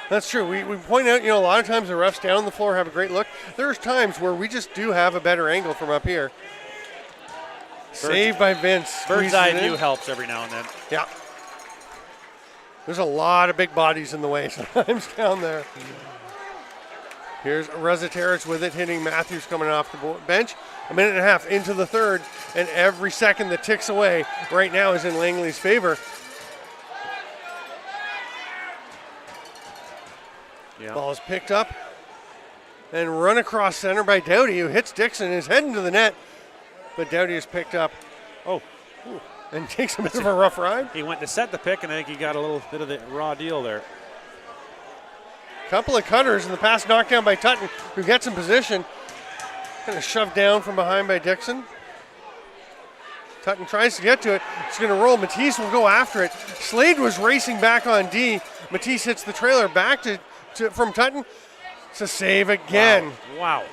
that's true. We point out, a lot of times the refs down on the floor have a great look. There's times where we just do have a better angle from up here. Saved by Vince. Bird's eye view helps every now and then. Yeah. There's a lot of big bodies in the way sometimes down there. Here's Resitaritz with it, hitting Matthews coming off the bench. A minute and a half into the third, and every second that ticks away right now is in Langley's favor. Yeah. Ball is picked up and run across center by Doughty, who hits Dixon, is heading to the net. But Doughty is picked up. And takes a bit of a rough ride. He went to set the pick, and I think he got a little bit of the raw deal there. Couple of cutters, and the pass knocked down by Tutton, who gets in position. Kind of shoved down from behind by Dixon. Tutton tries to get to it. It's going to roll. Matisse will go after it. Slade was racing back on D. Matisse hits the trailer back from Tutton. It's a save again. Wow.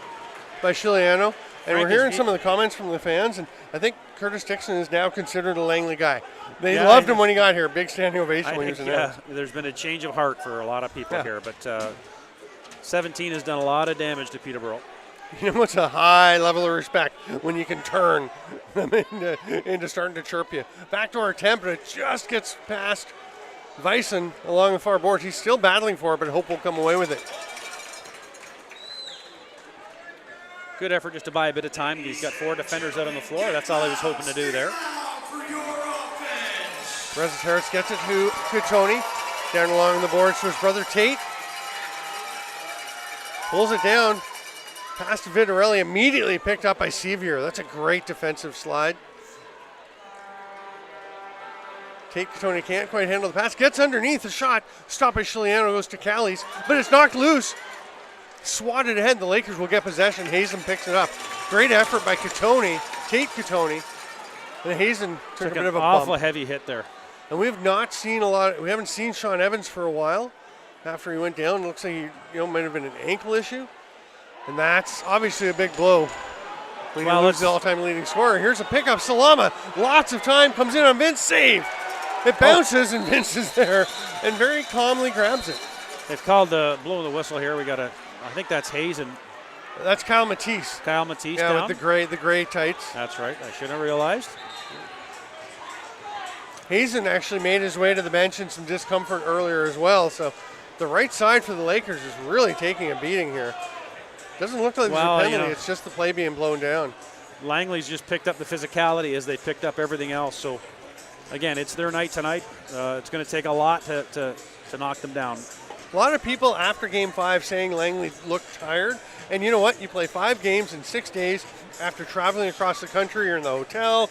By Chiliano. And we're hearing some of the comments from the fans, and I think Curtis Dixon is now considered a Langley guy. They loved him when he got here. Big standing ovation when he was announced. There's been a change of heart for a lot of people here, but 17 has done a lot of damage to Peterborough. You know what's a high level of respect when you can turn them into starting to chirp you. Backdoor attempt, but it just gets past Vyson along the far boards. He's still battling for it, but Hope will come away with it. Good effort just to buy a bit of time. He's got 4 defenders out on the floor. That's all he was hoping to do there. Resitaritz gets it to Katoni. Down along the boards to his brother Tate. Pulls it down. Pass to Vitarelli, immediately picked up by Sevier. That's a great defensive slide. Tate Katoni can't quite handle the pass. Gets underneath the shot. Stopped by Chiliano, goes to Callies, but it's knocked loose. Swatted ahead, the Lakers will get possession. Hazen picks it up. Great effort by Katoni, Tate Katoni. And Hazen took a bit of a awful bump. heavy hit there. And we haven't seen Sean Evans for a while after he went down. It looks like he might have been an ankle issue. And that's obviously a big blow when you lose the all-time leading scorer. Here's a pickup. Salama, lots of time, comes in on Vince, save. It bounces and Vince is there and very calmly grabs it. They've called the blowing the whistle here. I think that's Hazen. That's Kyle Matisse. Kyle Matisse down. With the gray tights. That's right. I should have realized. Hazen actually made his way to the bench in some discomfort earlier as well. So the right side for the Lakers is really taking a beating here. Doesn't look like there's a penalty. It's just the play being blown down. Langley's just picked up the physicality as they picked up everything else. So again, it's their night tonight. It's going to take a lot to knock them down. A lot of people after Game 5 saying Langley looked tired, And you know what? You play 5 games in 6 days after traveling across the country. You're in the hotel.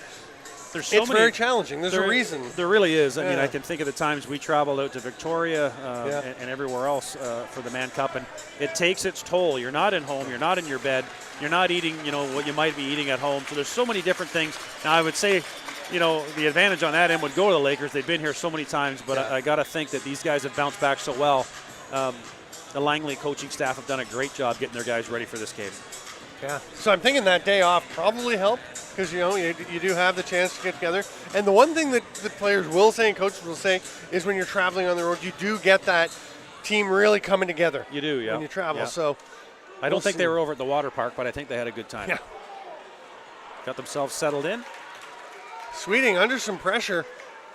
There's so It's many, very challenging. There's a reason. There really is. I mean, Yeah. I can think of the times we traveled out to Victoria Yeah. and everywhere else for the Mann Cup, and it takes its toll. You're not in home. You're not in your bed. You're not eating, what you might be eating at home. So there's so many different things. Now, I would say, the advantage on that end would go to the Lakers. They've been here so many times, but I got to think that these guys have bounced back so well. The Langley coaching staff have done a great job getting their guys ready for this game. Yeah. So I'm thinking that day off probably helped because, you do have the chance to get together. And the one thing that the players will say and coaches will say is when you're traveling on the road, you do get that team really coming together. You do, yeah. When you travel. Yeah. So I don't think they were over at the water park, but I think they had a good time. Yeah. Got themselves settled in. Sweeting under some pressure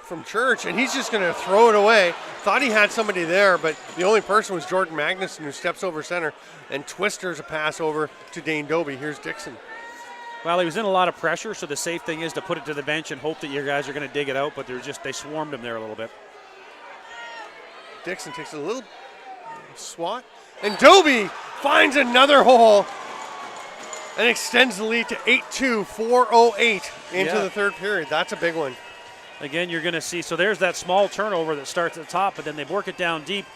from Church, and he's just going to throw it away. Thought he had somebody there, but the only person was Jordan Magnuson, who steps over center and twisters a pass over to Dane Doby. Here's Dixon. Well, he was in a lot of pressure, so the safe thing is to put it to the bench and hope that your guys are going to dig it out, but they swarmed him there a little bit. Dixon takes a little swat, and Doby finds another hole and extends the lead to 8-2, 4:08 into Yeah. the third period. That's a big one. Again, you're going to see, so there's that small turnover that starts at the top, but then they work it down deep.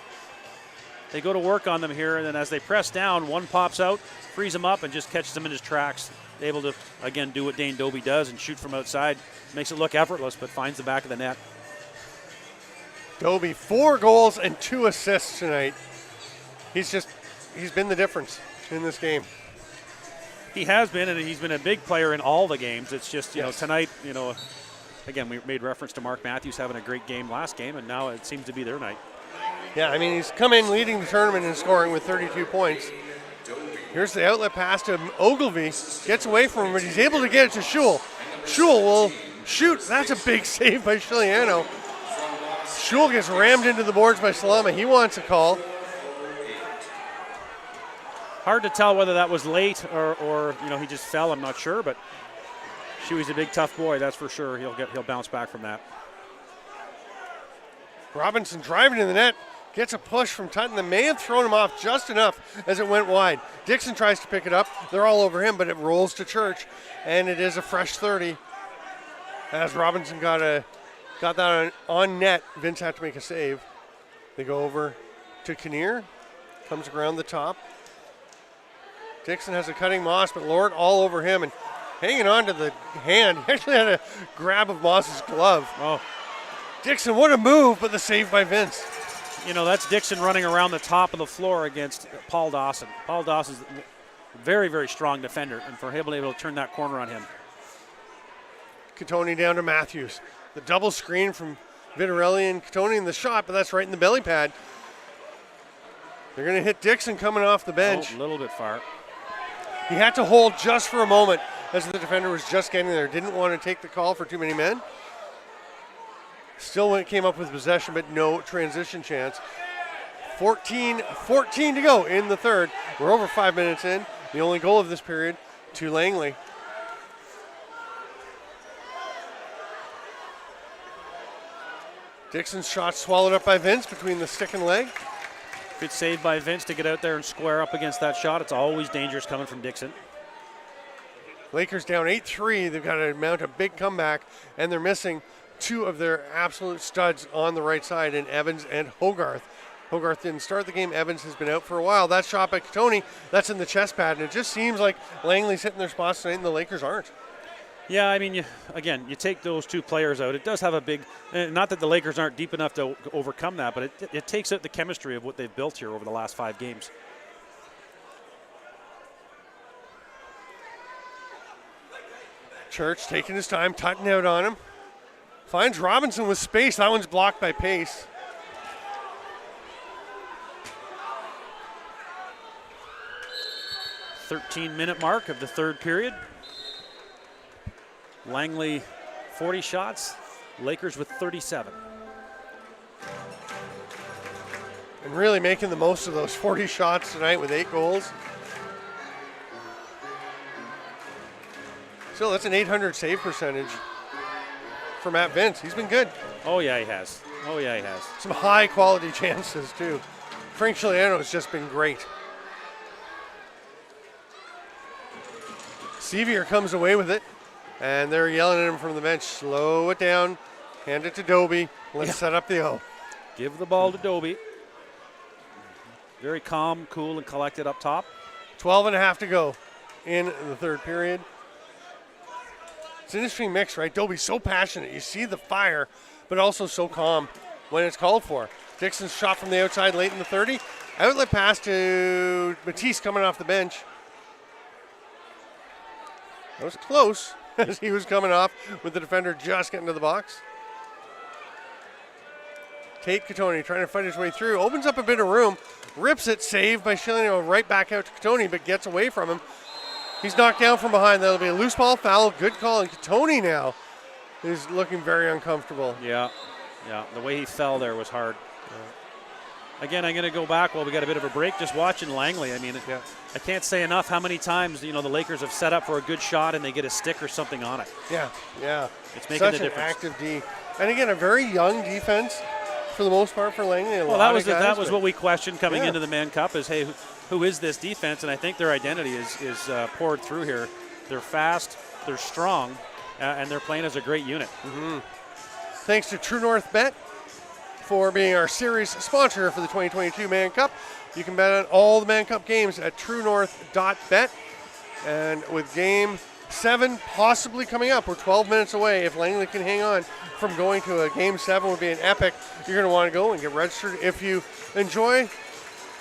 They go to work on them here, and then as they press down, one pops out, frees him up, and just catches him in his tracks. Able to, again, do what Dane Doby does and shoot from outside. Makes it look effortless, but finds the back of the net. Doby, 4 goals and 2 assists tonight. He's been the difference in this game. He has been, and he's been a big player in all the games. It's just, Yes. tonight, again, we made reference to Mark Matthews having a great game last game, and now it seems to be their night. Yeah, I mean, he's come in leading the tournament in scoring with 32 points. Here's the outlet pass to Ogilvy. Gets away from him, but he's able to get it to Schul. Schul will shoot. That's a big save by Chiliano. Schul gets rammed into the boards by Salama. He wants a call. Hard to tell whether that was late or he just fell. I'm not sure, but Shuey's a big tough boy. That's for sure. He'll bounce back from that. Robinson driving in the net. Gets a push from Tutton that may have thrown him off just enough as it went wide. Dixon tries to pick it up. They're all over him, but it rolls to Church, and it is a fresh 30. As Robinson got that on net, Vince had to make a save. They go over to Kinnear. Comes around the top. Dixon has a cutting Moss, but Lord all over him and hanging on to the hand. He actually had a grab of Moss's glove. Oh. Dixon, what a move, but the save by Vince. That's Dixon running around the top of the floor against Paul Dawson. Paul Dawson's a very, very strong defender, and for him able to turn that corner on him. Catoni down to Matthews. The double screen from Vitarelli and Catoni in the shot, but that's right in the belly pad. They're going to hit Dixon coming off the bench. Oh, a little bit far. He had to hold just for a moment as the defender was just getting there. Didn't want to take the call for too many men. Still came up with possession, but no transition chance. 14 to go in the third. We're over 5 minutes in. The only goal of this period to Langley. Dixon's shot swallowed up by Vince between the stick and leg. Good save by Vince to get out there and square up against that shot. It's always dangerous coming from Dixon. Lakers down 8-3. They've got to mount a big comeback, and they're missing 2 of their absolute studs on the right side in Evans and Hogarth. Hogarth didn't start the game. Evans has been out for a while. That shot by Catoni, that's in the chest pad, and it just seems like Langley's hitting their spots tonight and the Lakers aren't. Yeah, I mean, you take those 2 players out. It does have a big, not that the Lakers aren't deep enough to overcome that, but it takes out the chemistry of what they've built here over the last 5 games. Church taking his time, Tutton out on him. Finds Robinson with space. That one's blocked by Pace. .13-minute mark of the third period. Langley 40 shots, Lakers with 37. And really making the most of those 40 shots tonight with 8 goals. Still, that's an .800 save percentage for Matt Vince. He's been good. Oh, yeah, he has. Some high-quality chances, too. Frank Chiliano has just been great. Sevier comes away with it, and they're yelling at him from the bench, slow it down, hand it to Dobie, let's set up the O. Give the ball to Dobie. Very calm, cool, and collected up top. 12 and a half to go in the third period. It's an interesting mix, right? Dobie's so passionate. You see the fire, but also so calm when it's called for. Dixon's shot from the outside late in the 30. Outlet pass to Matisse coming off the bench. That was close as he was coming off with the defender just getting to the box. Tate Catoni trying to fight his way through. Opens up a bit of room. Rips it. Saved by Shilliano right back out to Catoni, but gets away from him. He's knocked down from behind. That'll be a loose ball foul. Good call. And Catoni now is looking very uncomfortable. Yeah. The way he fell there was hard. Again, I'm going to go back while we got a bit of a break. Just watching Langley. I mean, I can't say enough how many times the Lakers have set up for a good shot and they get a stick or something on it. Yeah. It's making Such the difference. An active D. And again, a very young defense for the most part for Langley. Well, that was what we questioned coming into the Mann Cup is, hey, who is this defense? And I think their identity is poured through here. They're fast, they're strong, and they're playing as a great unit. Mm-hmm. Thanks to True North Bet for being our series sponsor for the 2022 Mann Cup. You can bet on all the Mann Cup games at truenorth.bet. And with Game 7 possibly coming up, we're 12 minutes away. If Langley can hang on from going to a Game 7 would be an epic. You're going to want to go and get registered. If you enjoy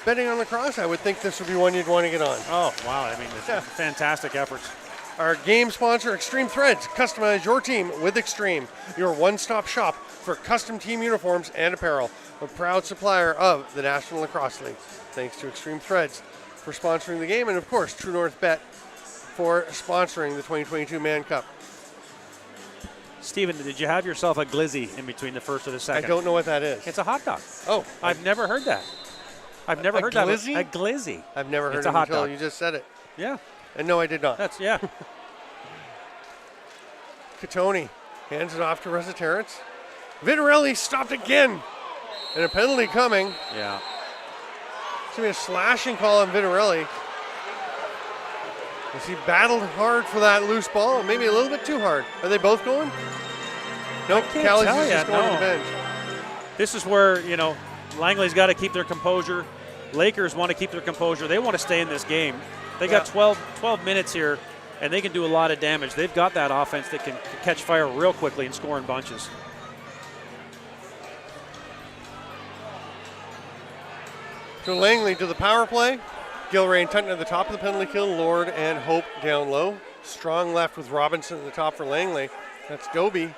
betting on lacrosse, I would think this would be one you'd want to get on. Oh, wow. I mean, it's fantastic efforts. Our game sponsor, Extreme Threads. Customize your team with Extreme, your one-stop shop for custom team uniforms and apparel. A proud supplier of the National Lacrosse League. Thanks to Extreme Threads for sponsoring the game, and of course, True North Bet for sponsoring the 2022 Mann Cup. Stephen, did you have yourself a glizzy in between the first or the second? I don't know what that is. It's a hot dog. Oh. I've never heard that. I've never heard glizzy? that. A glizzy. I've never heard it's it a hot until dog. You just said it. Yeah. And no, I did not. Yeah. Catoni hands it off to Resetarits. Vitarelli stopped again. And a penalty coming. Yeah. It's going to be a slashing call on Vitarelli. As he battled hard for that loose ball, maybe a little bit too hard. Are they both going? Nope, Callies is just going to the bench. This is where, Langley's got to keep their composure. Lakers want to keep their composure. They want to stay in this game. They got 12 minutes here, and they can do a lot of damage. They've got that offense that can catch fire real quickly and score in bunches. So Langley to the power play. Gilray and Tutton at the top of the penalty kill. Lord and Hope down low. Strong left with Robinson at the top for Langley. That's Dobie.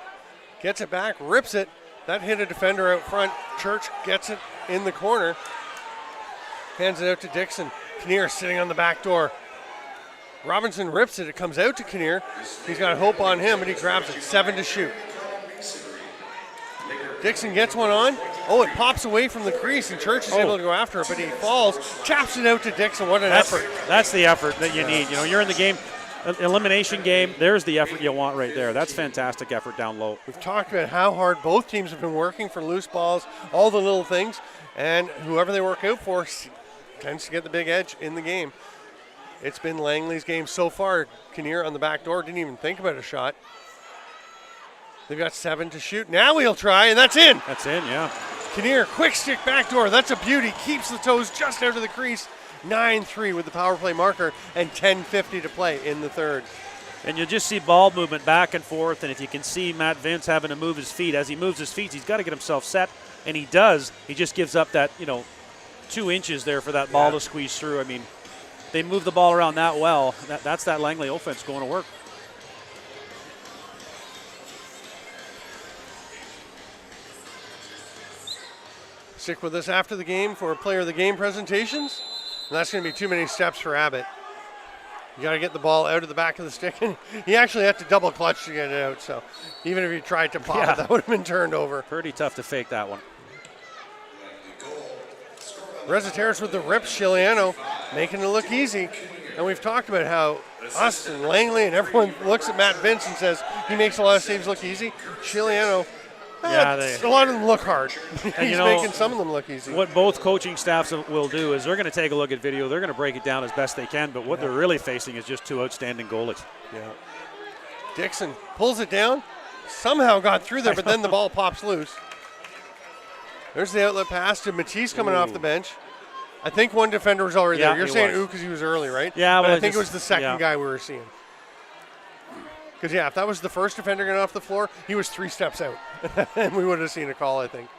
Gets it back, rips it. That hit a defender out front. Church gets it in the corner. Hands it out to Dixon. Kinnear sitting on the back door. Robinson rips it. It comes out to Kinnear. He's got Hope on him, but he grabs it. 7 to shoot. Dixon gets one on. Oh, it pops away from the crease, and Church is able to go after it, but he falls, taps it out to Dixon. What an effort. That's the effort that you need. You're in the game, elimination game. There's the effort you want right there. That's fantastic effort down low. We've talked about how hard both teams have been working for loose balls, all the little things, and whoever they work out for tends to get the big edge in the game. It's been Langley's game so far. Kinnear on the back door didn't even think about a shot. They've got 7 to shoot. Now he'll try, and that's in. That's in, yeah. Kinnear, quick stick back door. That's a beauty. Keeps the toes just out of the crease. 9-3 with the power play marker and 10:50 to play in the third. And you'll just see ball movement back and forth, and if you can see Matt Vince having to move his feet, as he moves his feet, he's got to get himself set, and he does. He just gives up that, 2 inches there for that ball to squeeze through. I mean, they move the ball around that well. That's that Langley offense going to work. Stick with us after the game for player of the game presentations. And that's going to be too many steps for Abbott. You got to get the ball out of the back of the stick. And he actually had to double clutch to get it out. So even if he tried to pop it, that would have been turned over. Pretty tough to fake that one. Resetarits with the rip. Shiliano making it look easy. And we've talked about how us and Langley and everyone looks at Matt Vince and says he makes a lot of saves look easy. Shiliano Yeah, a lot of them look hard. And He's making some of them look easy. What both coaching staffs will do is they're going to take a look at video. They're going to break it down as best they can. But what they're really facing is just two outstanding goalies. Yeah. Dixon pulls it down. Somehow got through there, but then the ball pops loose. There's the outlet pass to Matisse coming off the bench. I think one defender was already there. You're saying ooh because he was early, right? Yeah, but well, I think it was the second guy we were seeing. Because, if that was the first defender getting off the floor, he was 3 steps out. And we would have seen a call, I think.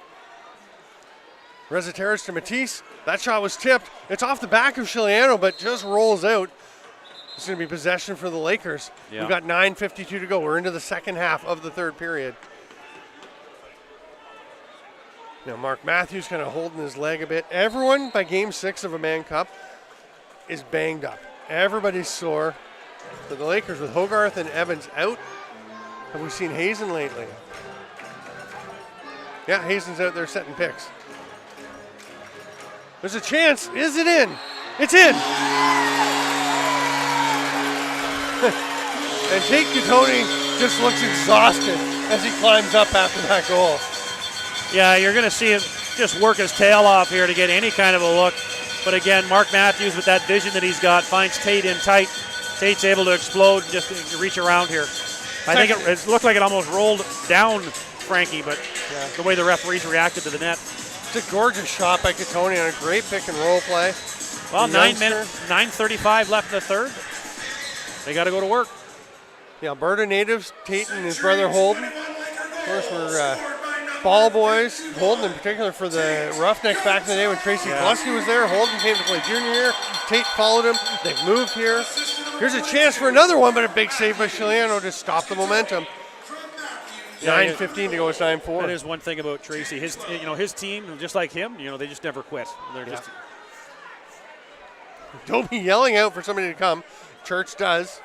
Rezateras to Matisse. That shot was tipped. It's off the back of Chiliano, but just rolls out. It's going to be possession for the Lakers. Yeah. We've got 9:52 to go. We're into the second half of the third period. Now, Mark Matthews kind of holding his leg a bit. Everyone by Game 6 of a Mann Cup is banged up. Everybody's sore. For the Lakers with Hogarth and Evans out. Have we seen Hazen lately? Yeah, Hazen's out there setting picks. There's a chance. Is it in? It's in. And Tate Catoni just looks exhausted as he climbs up after that goal. Yeah, you're going to see him just work his tail off here to get any kind of a look. But again, Mark Matthews with that vision that he's got finds Tate in tight. Tate's able to explode and just reach around here. I think it looked like it almost rolled down Frankie, but the way the referees reacted to the net. It's a gorgeous shot by Catoni on a great pick and roll play. Well, 9:35 left in the third. They got to go to work. The Alberta natives, Tate and his brother Holden. Of course, we're ball boys. Holden in particular for the Roughnecks back in the day when Tracy Glusky was there. Holden came to play junior year. Tate followed him. They've moved here. Here's a chance for another one, but a big save by Chiliano to stop the momentum. 9:15 to go. It's 9-4. That is one thing about Tracy. His team, just like him, they just never quit. They're just. Don't be yelling out for somebody to come. Church does.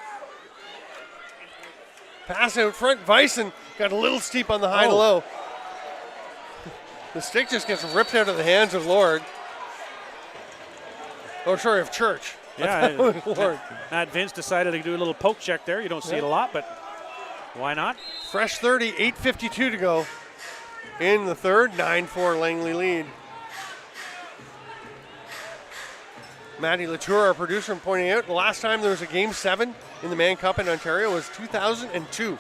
Pass out front. Bison got a little steep on the high to low. The stick just gets ripped out of the hands of Lord. Oh, sorry, of Church. Yeah, Matt Vince decided to do a little poke check there. You don't see it a lot, but why not? Fresh 30, 8:52 to go in the third. 9-4 Langley lead. Matty Latour, our producer, pointing out the last time there was a Game 7 in the Mann Cup in Ontario was 2002.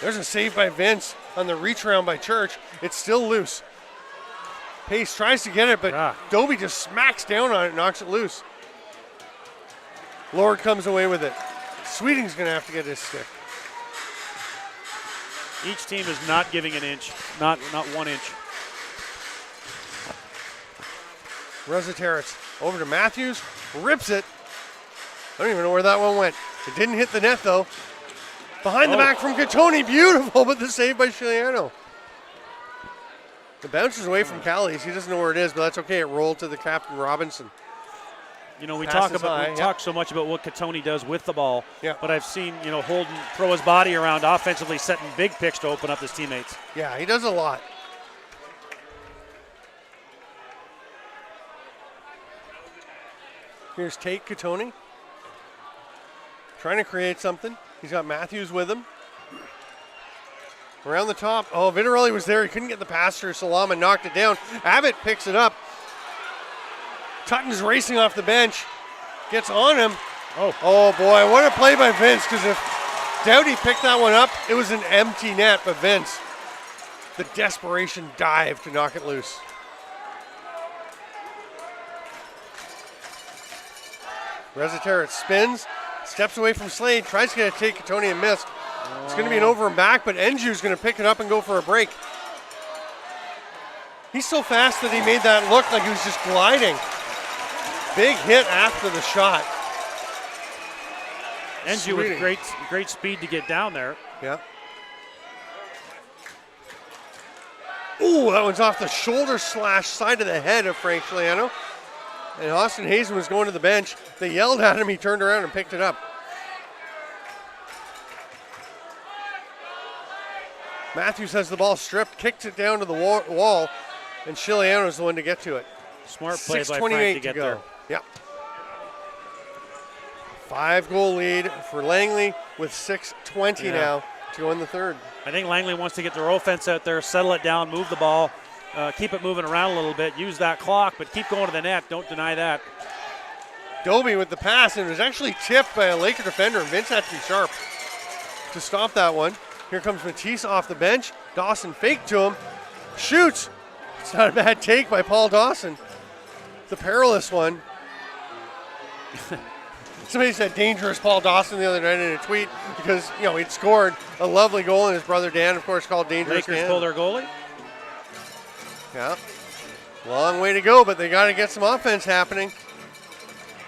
There's a save by Vince on the reach around by Church. It's still loose. Pace tries to get it, but Dobie just smacks down on it and knocks it loose. Lord comes away with it. Sweeting's going to have to get his stick. Each team is not giving an inch, not 1 inch. Rezateras over to Matthews, rips it. I don't even know where that one went. It didn't hit the net, though. Behind the back from Catoni, beautiful, but the save by Chiliano. It bounces away from Callies. He doesn't know where it is, but that's okay. It rolled to the captain, Robinson. We talk so much about what Catoni does with the ball, but I've seen Holden throw his body around offensively, setting big picks to open up his teammates. Yeah, he does a lot. Here's Tate Catoni trying to create something. He's got Matthews with him. Around the top. Oh, Vitarelli was there. He couldn't get the pass through. Salama knocked it down. Abbott picks it up. Tutton's racing off the bench. Gets on him. Oh boy, what a play by Vince, because if Doughty picked that one up, it was an empty net, but Vince, the desperation dive to knock it loose. Rezateras spins, steps away from Slade, tries to get a take Catoni and missed. It's going to be an over and back, but Enju's going to pick it up and go for a break. He's so fast that he made that look like he was just gliding. Big hit after the shot. Enju with great speed to get down there. Yeah. Ooh, that one's off the shoulder slash side of the head of Frank Chiliano. And Austin Hazen was going to the bench. They yelled at him. He turned around and picked it up. Matthews has the ball stripped, kicked it down to the wall, and Chiliano's the one to get to it. Smart play by Frank to get there. Yeah. 5-goal lead for Langley with 6:20 now to go in the third. I think Langley wants to get their offense out there, settle it down, move the ball, keep it moving around a little bit, use that clock, but keep going to the net. Don't deny that. Dobie with the pass, and it was actually tipped by a Laker defender, and Vince had to be sharp to stop that one. Here comes Matisse off the bench. Dawson fake to him, shoots. It's not a bad take by Paul Dawson. The perilous one. Somebody said dangerous Paul Dawson the other night in a tweet because, he'd scored a lovely goal, and his brother Dan, of course, called dangerous. Lakers pull their goalie. Yeah. Long way to go, but they got to get some offense happening.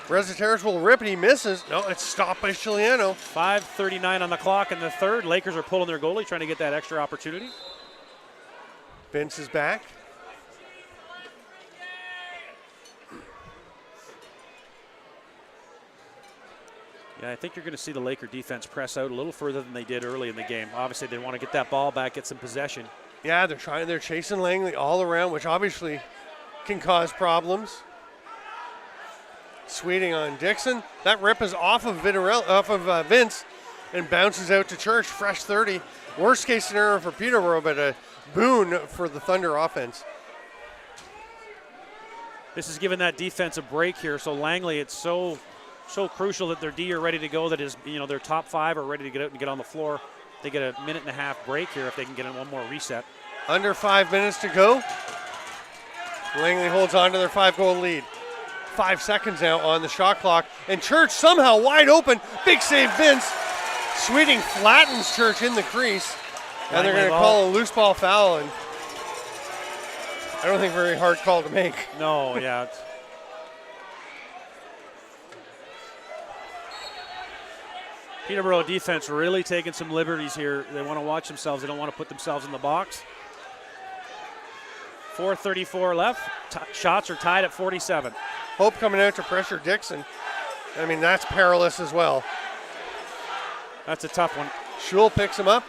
Rezateris will rip, and he misses. No, it's stopped by Chiliano. 5:39 on the clock in the third. Lakers are pulling their goalie, trying to get that extra opportunity. Vince is back. Yeah, I think you're going to see the Laker defense press out a little further than they did early in the game. Obviously, they want to get that ball back, get some possession. Yeah, they're chasing Langley all around, which obviously can cause problems. Sweeting on Dixon. That rip is off of Vince and bounces out to Church. Fresh 30. Worst case scenario for Peterborough, but a boon for the Thunder offense. This is giving that defense a break here. So Langley, it's so crucial that their D are ready to go. That is, their top five are ready to get out and get on the floor. They get a minute and a half break here if they can get in one more reset. Under 5 minutes to go. Langley holds on to their 5-goal lead. 5 seconds now on the shot clock. And Church somehow wide open. Big save, Vince. Sweeting flattens Church in the crease. And they're going to call a loose ball foul. And I don't think very hard call to make. No, yeah. Peterborough defense really taking some liberties here. They want to watch themselves. They don't want to put themselves in the box. 4:34 left. Shots are tied at 47. Hope coming out to pressure Dixon. I mean, that's perilous as well. That's a tough one. Schul picks him up.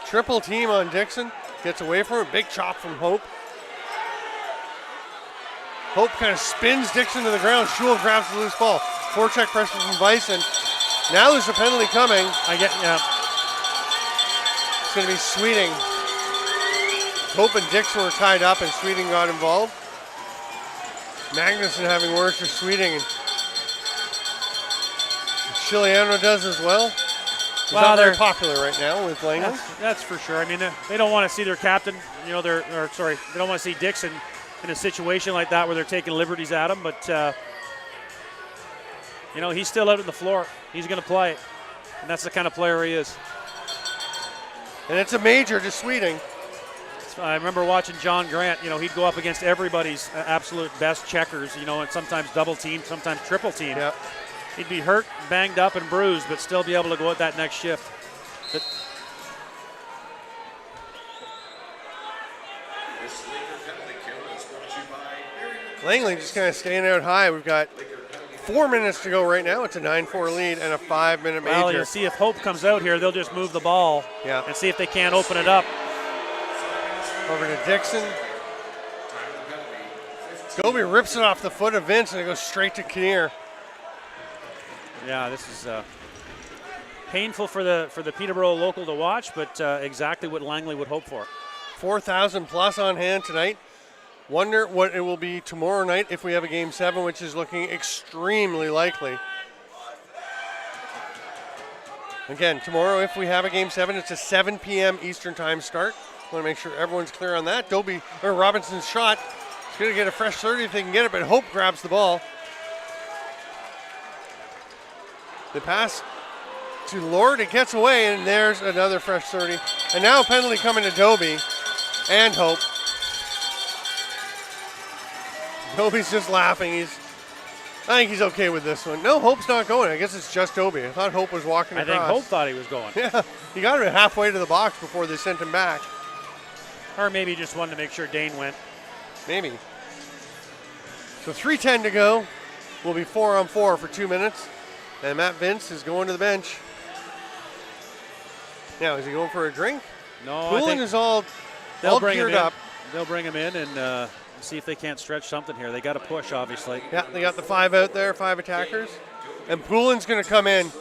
Triple team on Dixon. Gets away from him. Big chop from Hope. Hope kind of spins Dixon to the ground. Schul grabs the loose ball. Forecheck pressure from Bison. Now there's a penalty coming. Yeah. It's going to be Sweeting. Hope and Dixon were tied up, and Sweeting got involved. Magnuson having words for Sweeting. And Chiliano does as well. He's not very popular right now with Langley. That's for sure. I mean, they don't want to see their captain, they don't want to see Dixon in a situation like that where they're taking liberties at him, but he's still out on the floor. He's going to play it, and that's the kind of player he is. And it's a major to Sweeting. I remember watching John Grant. He'd go up against everybody's absolute best checkers, and sometimes double team, sometimes triple team. Yep. He'd be hurt, banged up, and bruised, but still be able to go at that next shift. Langley just kind of staying out high. We've got 4 minutes to go right now. It's a 9-4 lead and a 5-minute major. Well, you'll see if Hope comes out here, they'll just move the ball and see if they can't open it up. Over to Dixon. Dobie rips it off the foot of Vince, and it goes straight to Kinnear. Yeah, this is painful for the Peterborough local to watch, but exactly what Langley would hope for. 4,000 plus on hand tonight. Wonder what it will be tomorrow night if we have a Game 7, which is looking extremely likely. Again, tomorrow if we have a Game 7, it's a 7 p.m. Eastern Time start. Want to make sure everyone's clear on that. Robinson's shot. He's going to get a fresh 30 if they can get it, but Hope grabs the ball. The pass to Lord, it gets away, and there's another fresh 30. And now a penalty coming to Dobie and Hope. Dobie's just laughing. I think he's okay with this one. No, Hope's not going. I guess it's just Dobie. I thought Hope was walking across. I think Hope thought he was going. Yeah, he got him halfway to the box before they sent him back. Or maybe he just wanted to make sure Dane went. Maybe. So 3:10 to go. We'll be 4-on-4 for 2 minutes. And Matt Vince is going to the bench. Now, is he going for a drink? No, Poulin is all geared up. They'll bring him in and see if they can't stretch something here. They got to push, obviously. Yeah, they got the 5 out there, 5 attackers. And Poulin's going to come in.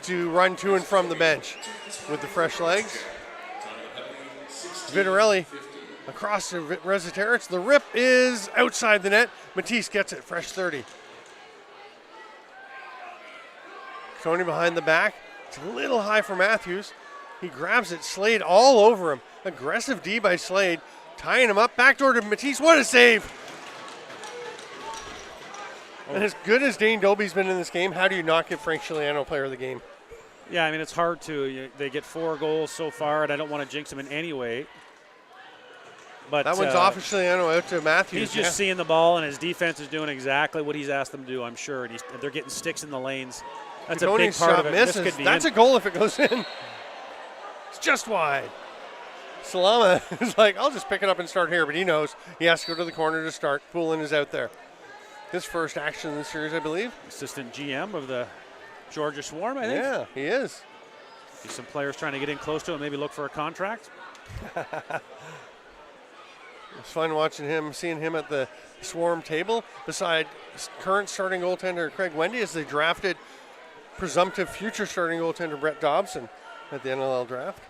to run to and from the bench with the fresh legs. Vitarelli across to Resetarits. The rip is outside the net. Matisse gets it, fresh 30. Tony behind the back. It's a little high for Matthews. He grabs it. Slade all over him. Aggressive D by Slade. Tying him up. Backdoor to Matisse. What a save. And as good as Dane Dobie's been in this game, how do you not give Frank Chiliano player of the game? Yeah, I mean, it's hard to. They get 4 goals so far, and I don't want to jinx them in any way. But that one's off of Chiliano out to Matthews. He's just seeing the ball, and his defense is doing exactly what he's asked them to do, I'm sure. And they're getting sticks in the lanes. That's a big part of it. Misses. This could be That's a goal if it goes in. It's just wide. Salama is like, I'll just pick it up and start here, but he knows he has to go to the corner to start. Poulin is out there. His first action in the series, I believe. Assistant GM of the Georgia Swarm, I think. Yeah, he is. See some players trying to get in close to him, maybe look for a contract. It's fun watching him, seeing him at the Swarm table beside current starting goaltender Craig Wendy as they drafted presumptive future starting goaltender Brett Dobson at the NLL draft.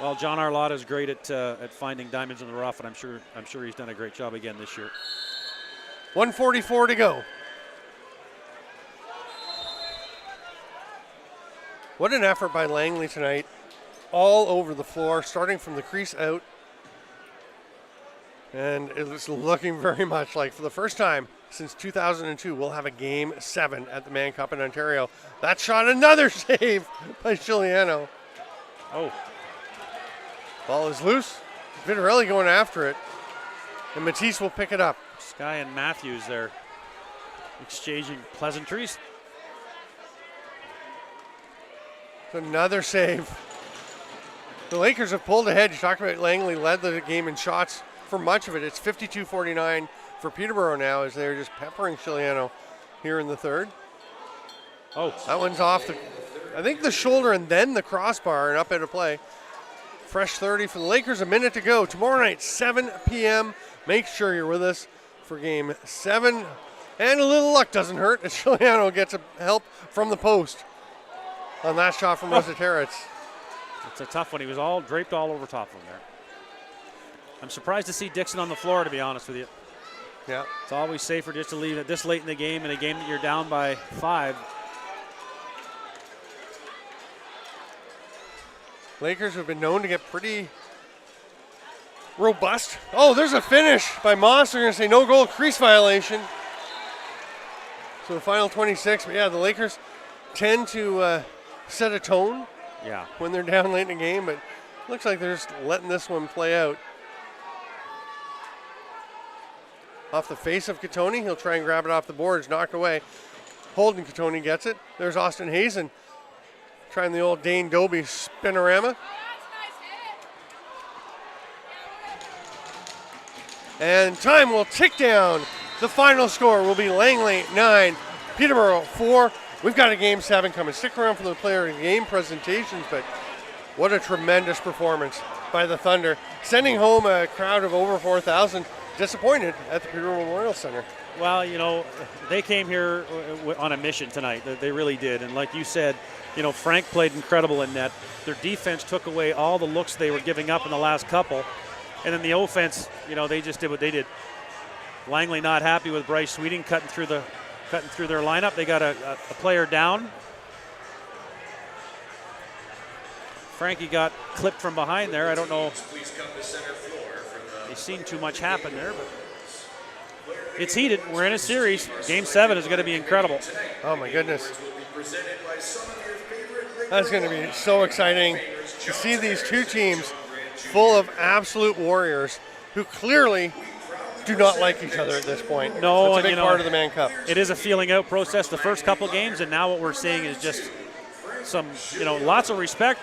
Well, John Arlotta is great at finding diamonds in the rough, and I'm sure he's done a great job again this year. 1:44 to go. What an effort by Langley tonight. All over the floor, starting from the crease out. And it was looking very much like, for the first time since 2002, we'll have a Game 7 at the Mann Cup in Ontario. That shot, another save by Chiliano. Oh. Ball is loose. Vitarelli going after it. And Matisse will pick it up. Sky and Matthews there exchanging pleasantries. Another save. The Lakers have pulled ahead. You talked about Langley led the game in shots for much of it. It's 52-49 for Peterborough now as they're just peppering Chiliano here in the third. Oh. That one's off I think the shoulder and then the crossbar and up into play. Fresh 30 for the Lakers, a minute to go. Tomorrow night, 7 p.m. Make sure you're with us for Game 7. And a little luck doesn't hurt as Chiliano gets help from the post on that shot from Resetarits. It's a tough one. He was all draped all over top of him there. I'm surprised to see Dixon on the floor, to be honest with you. Yeah. It's always safer just to leave it this late in the game, in a game that you're down by 5. Lakers have been known to get pretty robust. Oh, there's a finish by Moss. They're going to say no goal, crease violation. So the final 26. But yeah, the Lakers tend to set a tone when they're down late in the game, but it looks like they're just letting this one play out. Off the face of Catoni, he'll try and grab it off the boards, knocked away. Holden Catoni gets it. There's Austin Hazen trying the old Dane Dobie spinorama. And time will tick down. The final score will be Langley 9, Peterborough 4. We've got a Game 7 coming. Stick around for the player of the game presentations, but what a tremendous performance by the Thunder. Sending home a crowd of over 4,000, disappointed at the Peterborough Memorial Center. Well, you know, they came here on a mission tonight. They really did. And like you said, you know, Frank played incredible in net. Their defense took away all the looks they were giving up in the last couple. And then the offense, you know, they just did what they did. Langley not happy with Bryce Sweeting cutting through their lineup. They got a player down. Frankie got clipped from behind there. I don't know. He's seen too much happen there, but it's heated. We're in a series. Game 7 is going to be incredible. Oh my goodness. That's going to be so exciting to see these two teams full of absolute warriors who clearly do not like each other at this point. No, it's a big part of the Mann Cup. It is a feeling out process the first couple games, and now what we're seeing is just some, you know, lots of respect,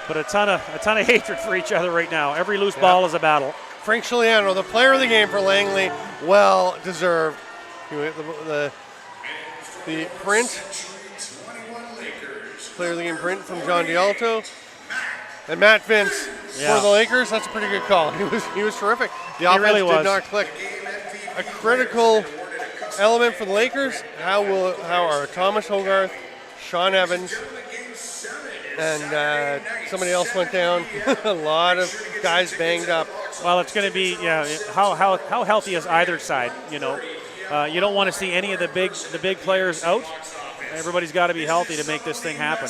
but a ton of hatred for each other right now. Every loose ball is a battle. Frank Chiliano, the player of the game for Langley, well deserved. The print, player of the game print from John D'Alto, and Matt Vince for the Lakers. That's a pretty good call. He was terrific. The offense really did not click. A critical element for the Lakers. How are Thomas Hogarth, Sean Evans, and somebody else went down. A lot of guys banged up. Well, it's going to be how healthy is either side? You don't want to see any of the big players out. Everybody's got to be healthy to make this thing happen.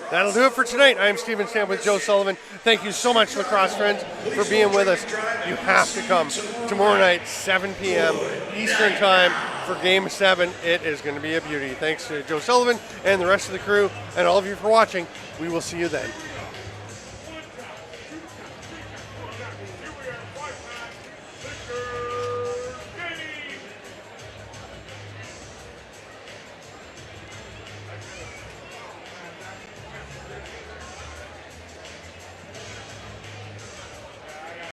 That'll do it for tonight. I'm Stephen Stamp with Joe Sullivan. Thank you so much, lacrosse friends, for being with us. You have to come tomorrow night, 7 p.m. Eastern Time for Game 7. It is going to be a beauty. Thanks to Joe Sullivan and the rest of the crew and all of you for watching. We will see you then.